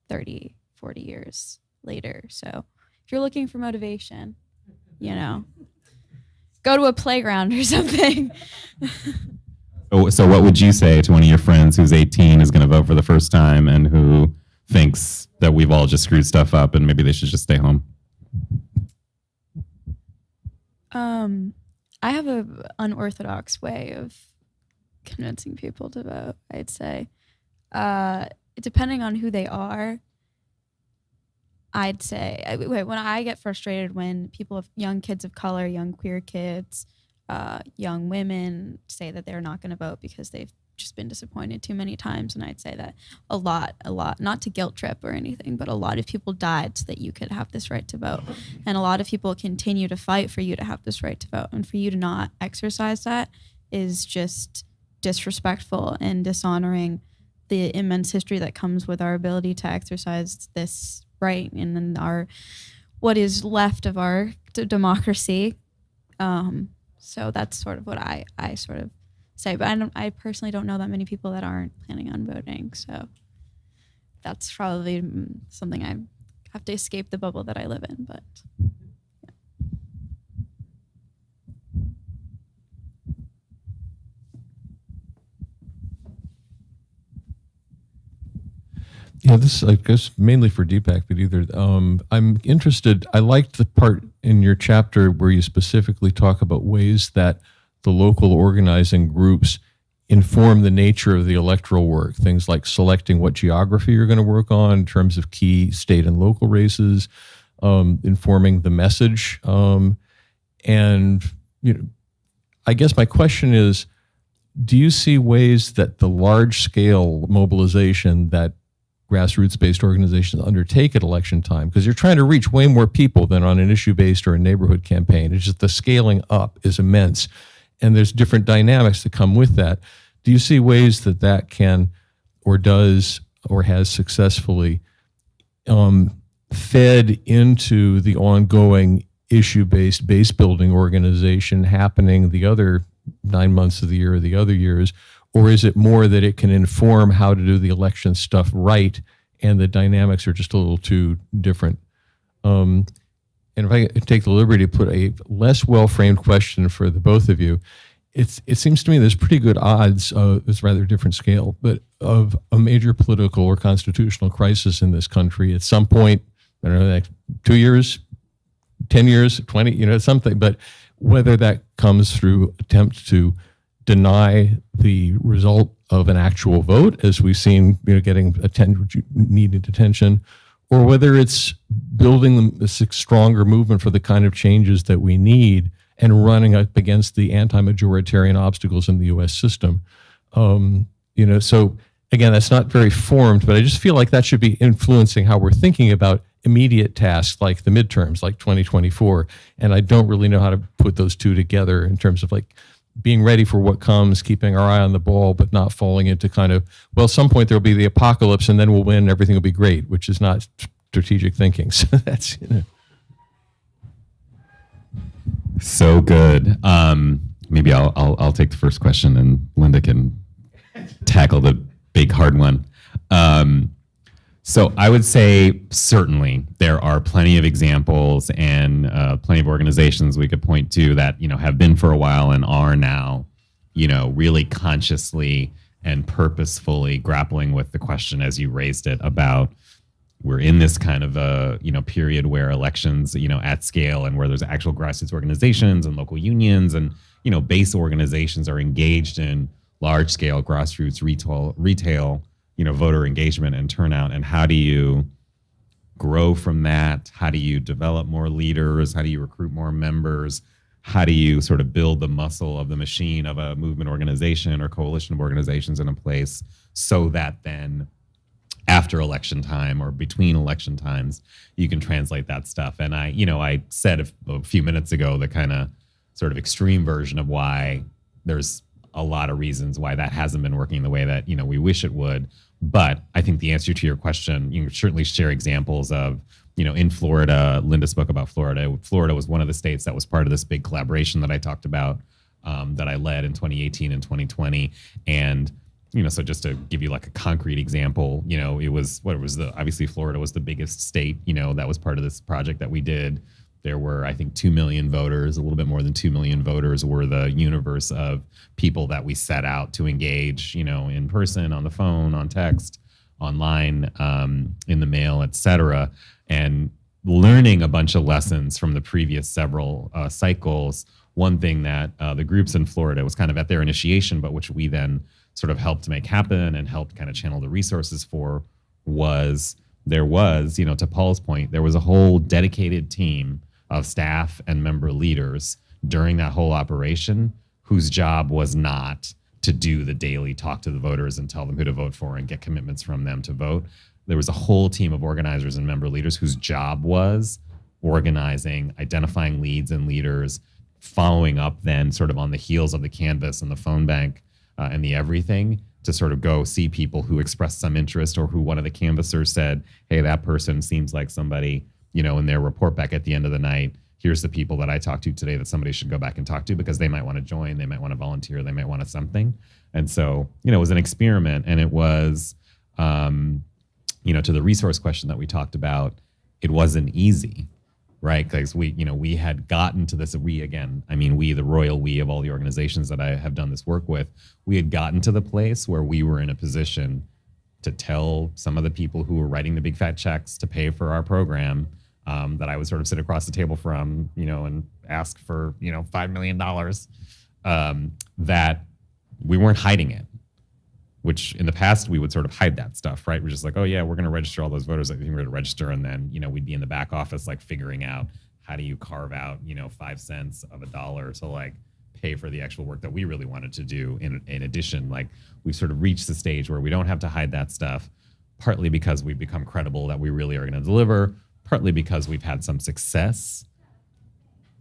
30, 40 years later. So if you're looking for motivation, go to a playground or something. So what would you say to one of your friends who's 18, is going to vote for the first time, and who thinks that we've all just screwed stuff up and maybe they should just stay home? I have an unorthodox way of convincing people to vote, I'd say. Depending on who they are, I'd say, when I get frustrated when people have young kids of color, young queer kids, young women say that they're not going to vote because they've just been disappointed too many times. And I'd say that a lot, not to guilt trip or anything, but a lot of people died so that you could have this right to vote. And a lot of people continue to fight for you to have this right to vote. And for you to not exercise that is just disrespectful and dishonoring the immense history that comes with our ability to exercise this right and then what is left of our democracy. So that's sort of what I sort of say, but I personally don't know that many people that aren't planning on voting. So that's probably something I have to escape the bubble that I live in. But yeah, this I guess mainly for Deepak, but either I'm interested. I liked the part in your chapter where you specifically talk about ways that the local organizing groups inform the nature of the electoral work. Things like selecting what geography you're going to work on in terms of key state and local races, informing the message, and I guess my question is, do you see ways that the large-scale mobilization that grassroots-based organizations undertake at election time, because you're trying to reach way more people than on an issue-based or a neighborhood campaign. It's just the scaling up is immense, and there's different dynamics that come with that. Do you see ways that that can, or does, or has successfully fed into the ongoing issue-based base-building organization happening the other 9 months of the year or the other years? Or is it more that it can inform how to do the election stuff right, and the dynamics are just a little too different? And if I take the liberty to put a less well-framed question for the both of you, it seems to me there's pretty good odds, it's rather different scale, but of a major political or constitutional crisis in this country at some point, I don't know, like 2 years, 10 years, 20, something, but whether that comes through attempt to deny the result of an actual vote, as we've seen, getting needed attention, or whether it's building a stronger movement for the kind of changes that we need and running up against the anti-majoritarian obstacles in the U.S. system. So again, that's not very formed, but I just feel like that should be influencing how we're thinking about immediate tasks like the midterms, like 2024. And I don't really know how to put those two together in terms of like being ready for what comes, keeping our eye on the ball, but not falling into kind of, well, at some point there'll be the apocalypse and then we'll win, everything will be great, which is not strategic thinking. So that's, So good. Maybe I'll take the first question and Linda can tackle the big hard one. So I would say certainly there are plenty of examples and plenty of organizations we could point to that have been for a while and are now really consciously and purposefully grappling with the question as you raised it about we're in this kind of a period where elections at scale and where there's actual grassroots organizations and local unions and base organizations are engaged in large scale grassroots retail voter engagement and turnout. And how do you grow from that? How do you develop more leaders? How do you recruit more members? How do you sort of build the muscle of the machine of a movement organization or coalition of organizations in a place so that then after after election time or between election times, you can translate that stuff. And I said a few minutes ago the kind of sort of extreme version of why there's a lot of reasons why that hasn't been working the way that we wish it would. But I think the answer to your question, you can certainly share examples of, in Florida. Linda spoke about Florida. Florida was one of the states that was part of this big collaboration that I talked about, that I led in 2018 and 2020. And so just to give you like a concrete example, obviously Florida was the biggest state, that was part of this project that we did. There were, I think, 2 million voters, a little bit more than 2 million voters were the universe of people that we set out to engage, in person, on the phone, on text, online, in the mail, et cetera. And learning a bunch of lessons from the previous several cycles. One thing that the groups in Florida was kind of at their initiation, but which we then sort of helped to make happen and helped kind of channel the resources for, was there was, to Paul's point, there was a whole dedicated team of staff and member leaders during that whole operation whose job was not to do the daily talk to the voters and tell them who to vote for and get commitments from them to vote. There was a whole team of organizers and member leaders whose job was organizing, identifying leads and leaders, following up then sort of on the heels of the canvas and the phone bank and the everything, to sort of go see people who expressed some interest or who one of the canvassers said, hey, that person seems like somebody, in their report back at the end of the night, here's the people that I talked to today that somebody should go back and talk to because they might want to join, they might want to volunteer, they might want something. And so, it was an experiment, and it was, to the resource question that we talked about, it wasn't easy, right? Because we had gotten to this, we, the royal we of all the organizations that I have done this work with, we had gotten to the place where we were in a position to tell some of the people who were writing the big fat checks to pay for our program, that I would sort of sit across the table from, and ask for, $5 million, that we weren't hiding it, which in the past we would sort of hide that stuff, right? We're just like, oh yeah, we're going to register all those voters that we're going to register. And then, we'd be in the back office, like figuring out how do you carve out, 5 cents of a dollar to like pay for the actual work that we really wanted to do. In addition, like we've sort of reached the stage where we don't have to hide that stuff, partly because we've become credible that we really are going to deliver, partly because we've had some success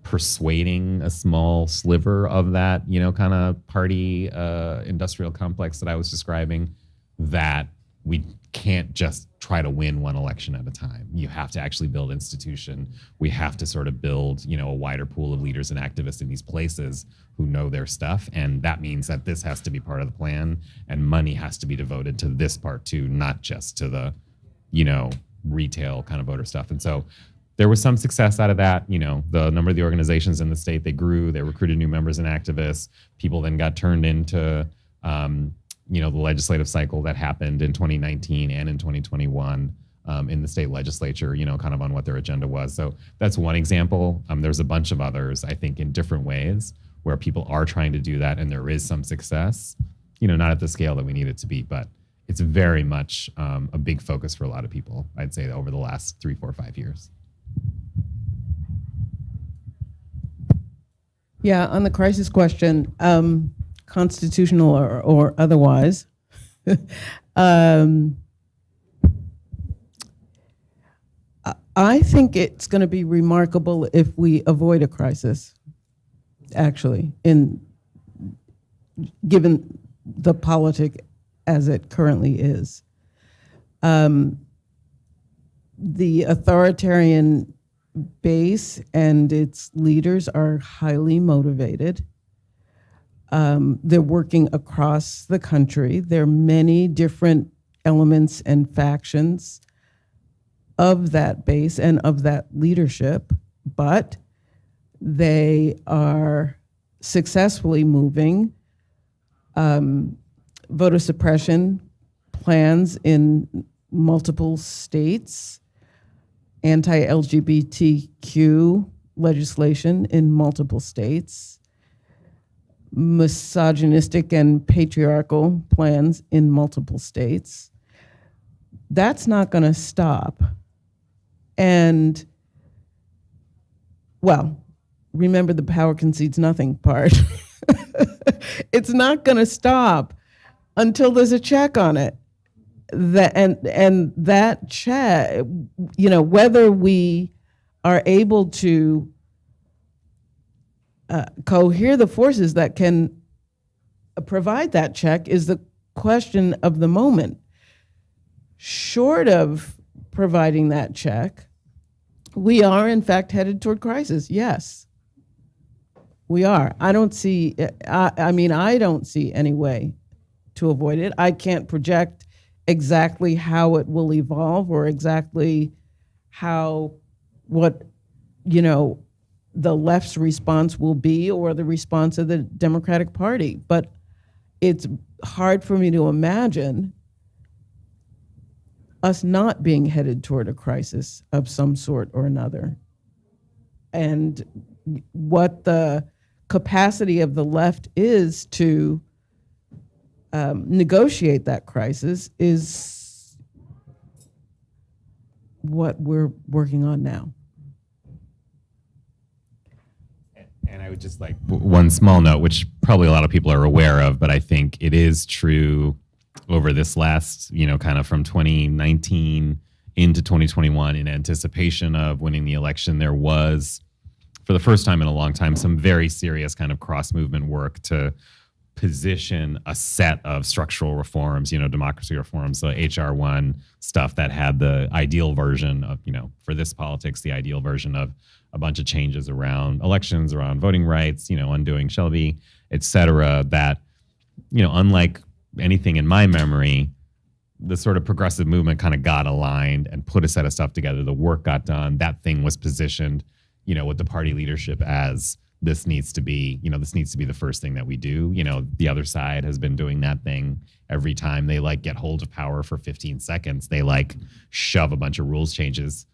persuading a small sliver of that, kind of party industrial complex that I was describing, that we can't just try to win one election at a time. You have to actually build institution. We have to sort of build, a wider pool of leaders and activists in these places who know their stuff. And that means that this has to be part of the plan, and money has to be devoted to this part too, not just to the, retail kind of voter stuff. And so there was some success out of that. The number of the organizations in the state, they grew, they recruited new members and activists. People then got turned into, the legislative cycle that happened in 2019 and in 2021 in the state legislature, kind of on what their agenda was. So that's one example. There's a bunch of others, I think, in different ways where people are trying to do that, and there is some success, not at the scale that we need it to be, but it's very much a big focus for a lot of people, I'd say, over the last 3, 4, 5 years. Yeah, on the crisis question, constitutional or otherwise, I think it's going to be remarkable if we avoid a crisis, actually, given the politic as it currently is. The authoritarian base and its leaders are highly motivated. They're working across the country. There are many different elements and factions of that base and of that leadership, but they are successfully moving voter suppression plans in multiple states, anti-LGBTQ legislation in multiple states, misogynistic and patriarchal plans in multiple states. That's not going to stop. And, well, remember the power concedes nothing part. It's not going to stop until there's a check on it. that check, whether we are able to cohere the forces that can provide that check is the question of the moment. Short of providing that check, we are in fact headed toward crisis. Yes, we are. I don't see any way to avoid it. I can't project exactly how it will evolve or exactly what the left's response will be or the response of the Democratic Party. But it's hard for me to imagine us not being headed toward a crisis of some sort or another. And what the capacity of the left is to negotiate that crisis is what we're working on now. And I would just like one small note, which probably a lot of people are aware of, but I think it is true over this last, kind of from 2019 into 2021, in anticipation of winning the election, there was, for the first time in a long time, some very serious kind of cross-movement work to position a set of structural reforms, democracy reforms, so HR 1 stuff that had the ideal version of, for this politics, the ideal version of a bunch of changes around elections, around voting rights, undoing Shelby, et cetera, that, unlike anything in my memory, the sort of progressive movement kind of got aligned and put a set of stuff together. The work got done. That thing was positioned, with the party leadership as this needs to be the first thing that we do. The other side has been doing that thing every time they get hold of power for 15 seconds. They shove a bunch of rules changes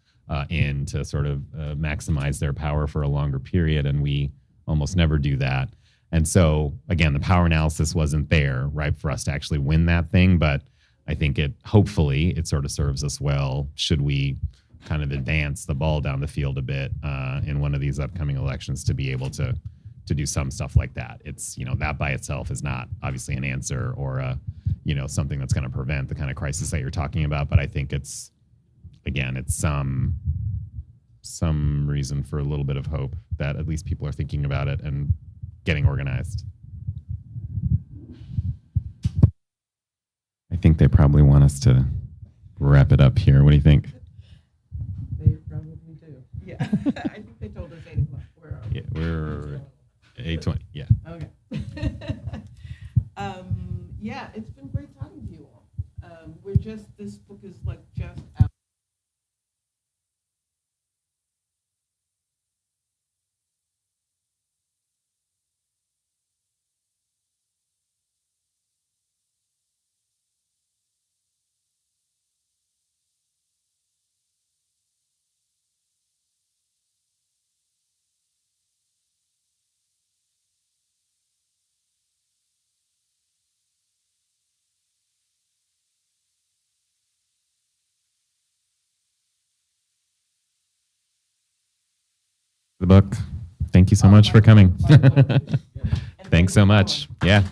in to sort of maximize their power for a longer period. And we almost never do that. And so, again, the power analysis wasn't there, right, for us to actually win that thing. But I think hopefully it sort of serves us well should we kind of advance the ball down the field a bit in one of these upcoming elections to be able to do some stuff like that. It's, that by itself is not obviously an answer or something that's going to prevent the kind of crisis that you're talking about. But I think it's some reason for a little bit of hope that at least people are thinking about it and getting organized. I think they probably want us to wrap it up here. What do you think? They probably do. Yeah. I think they told us 8 o'clock. Where are we? Yeah, we're 8:20. Yeah. Okay. Yeah, it's been great talking to you all. This book is just out. The book. Thank you so much for coming. Thanks so much. Yeah.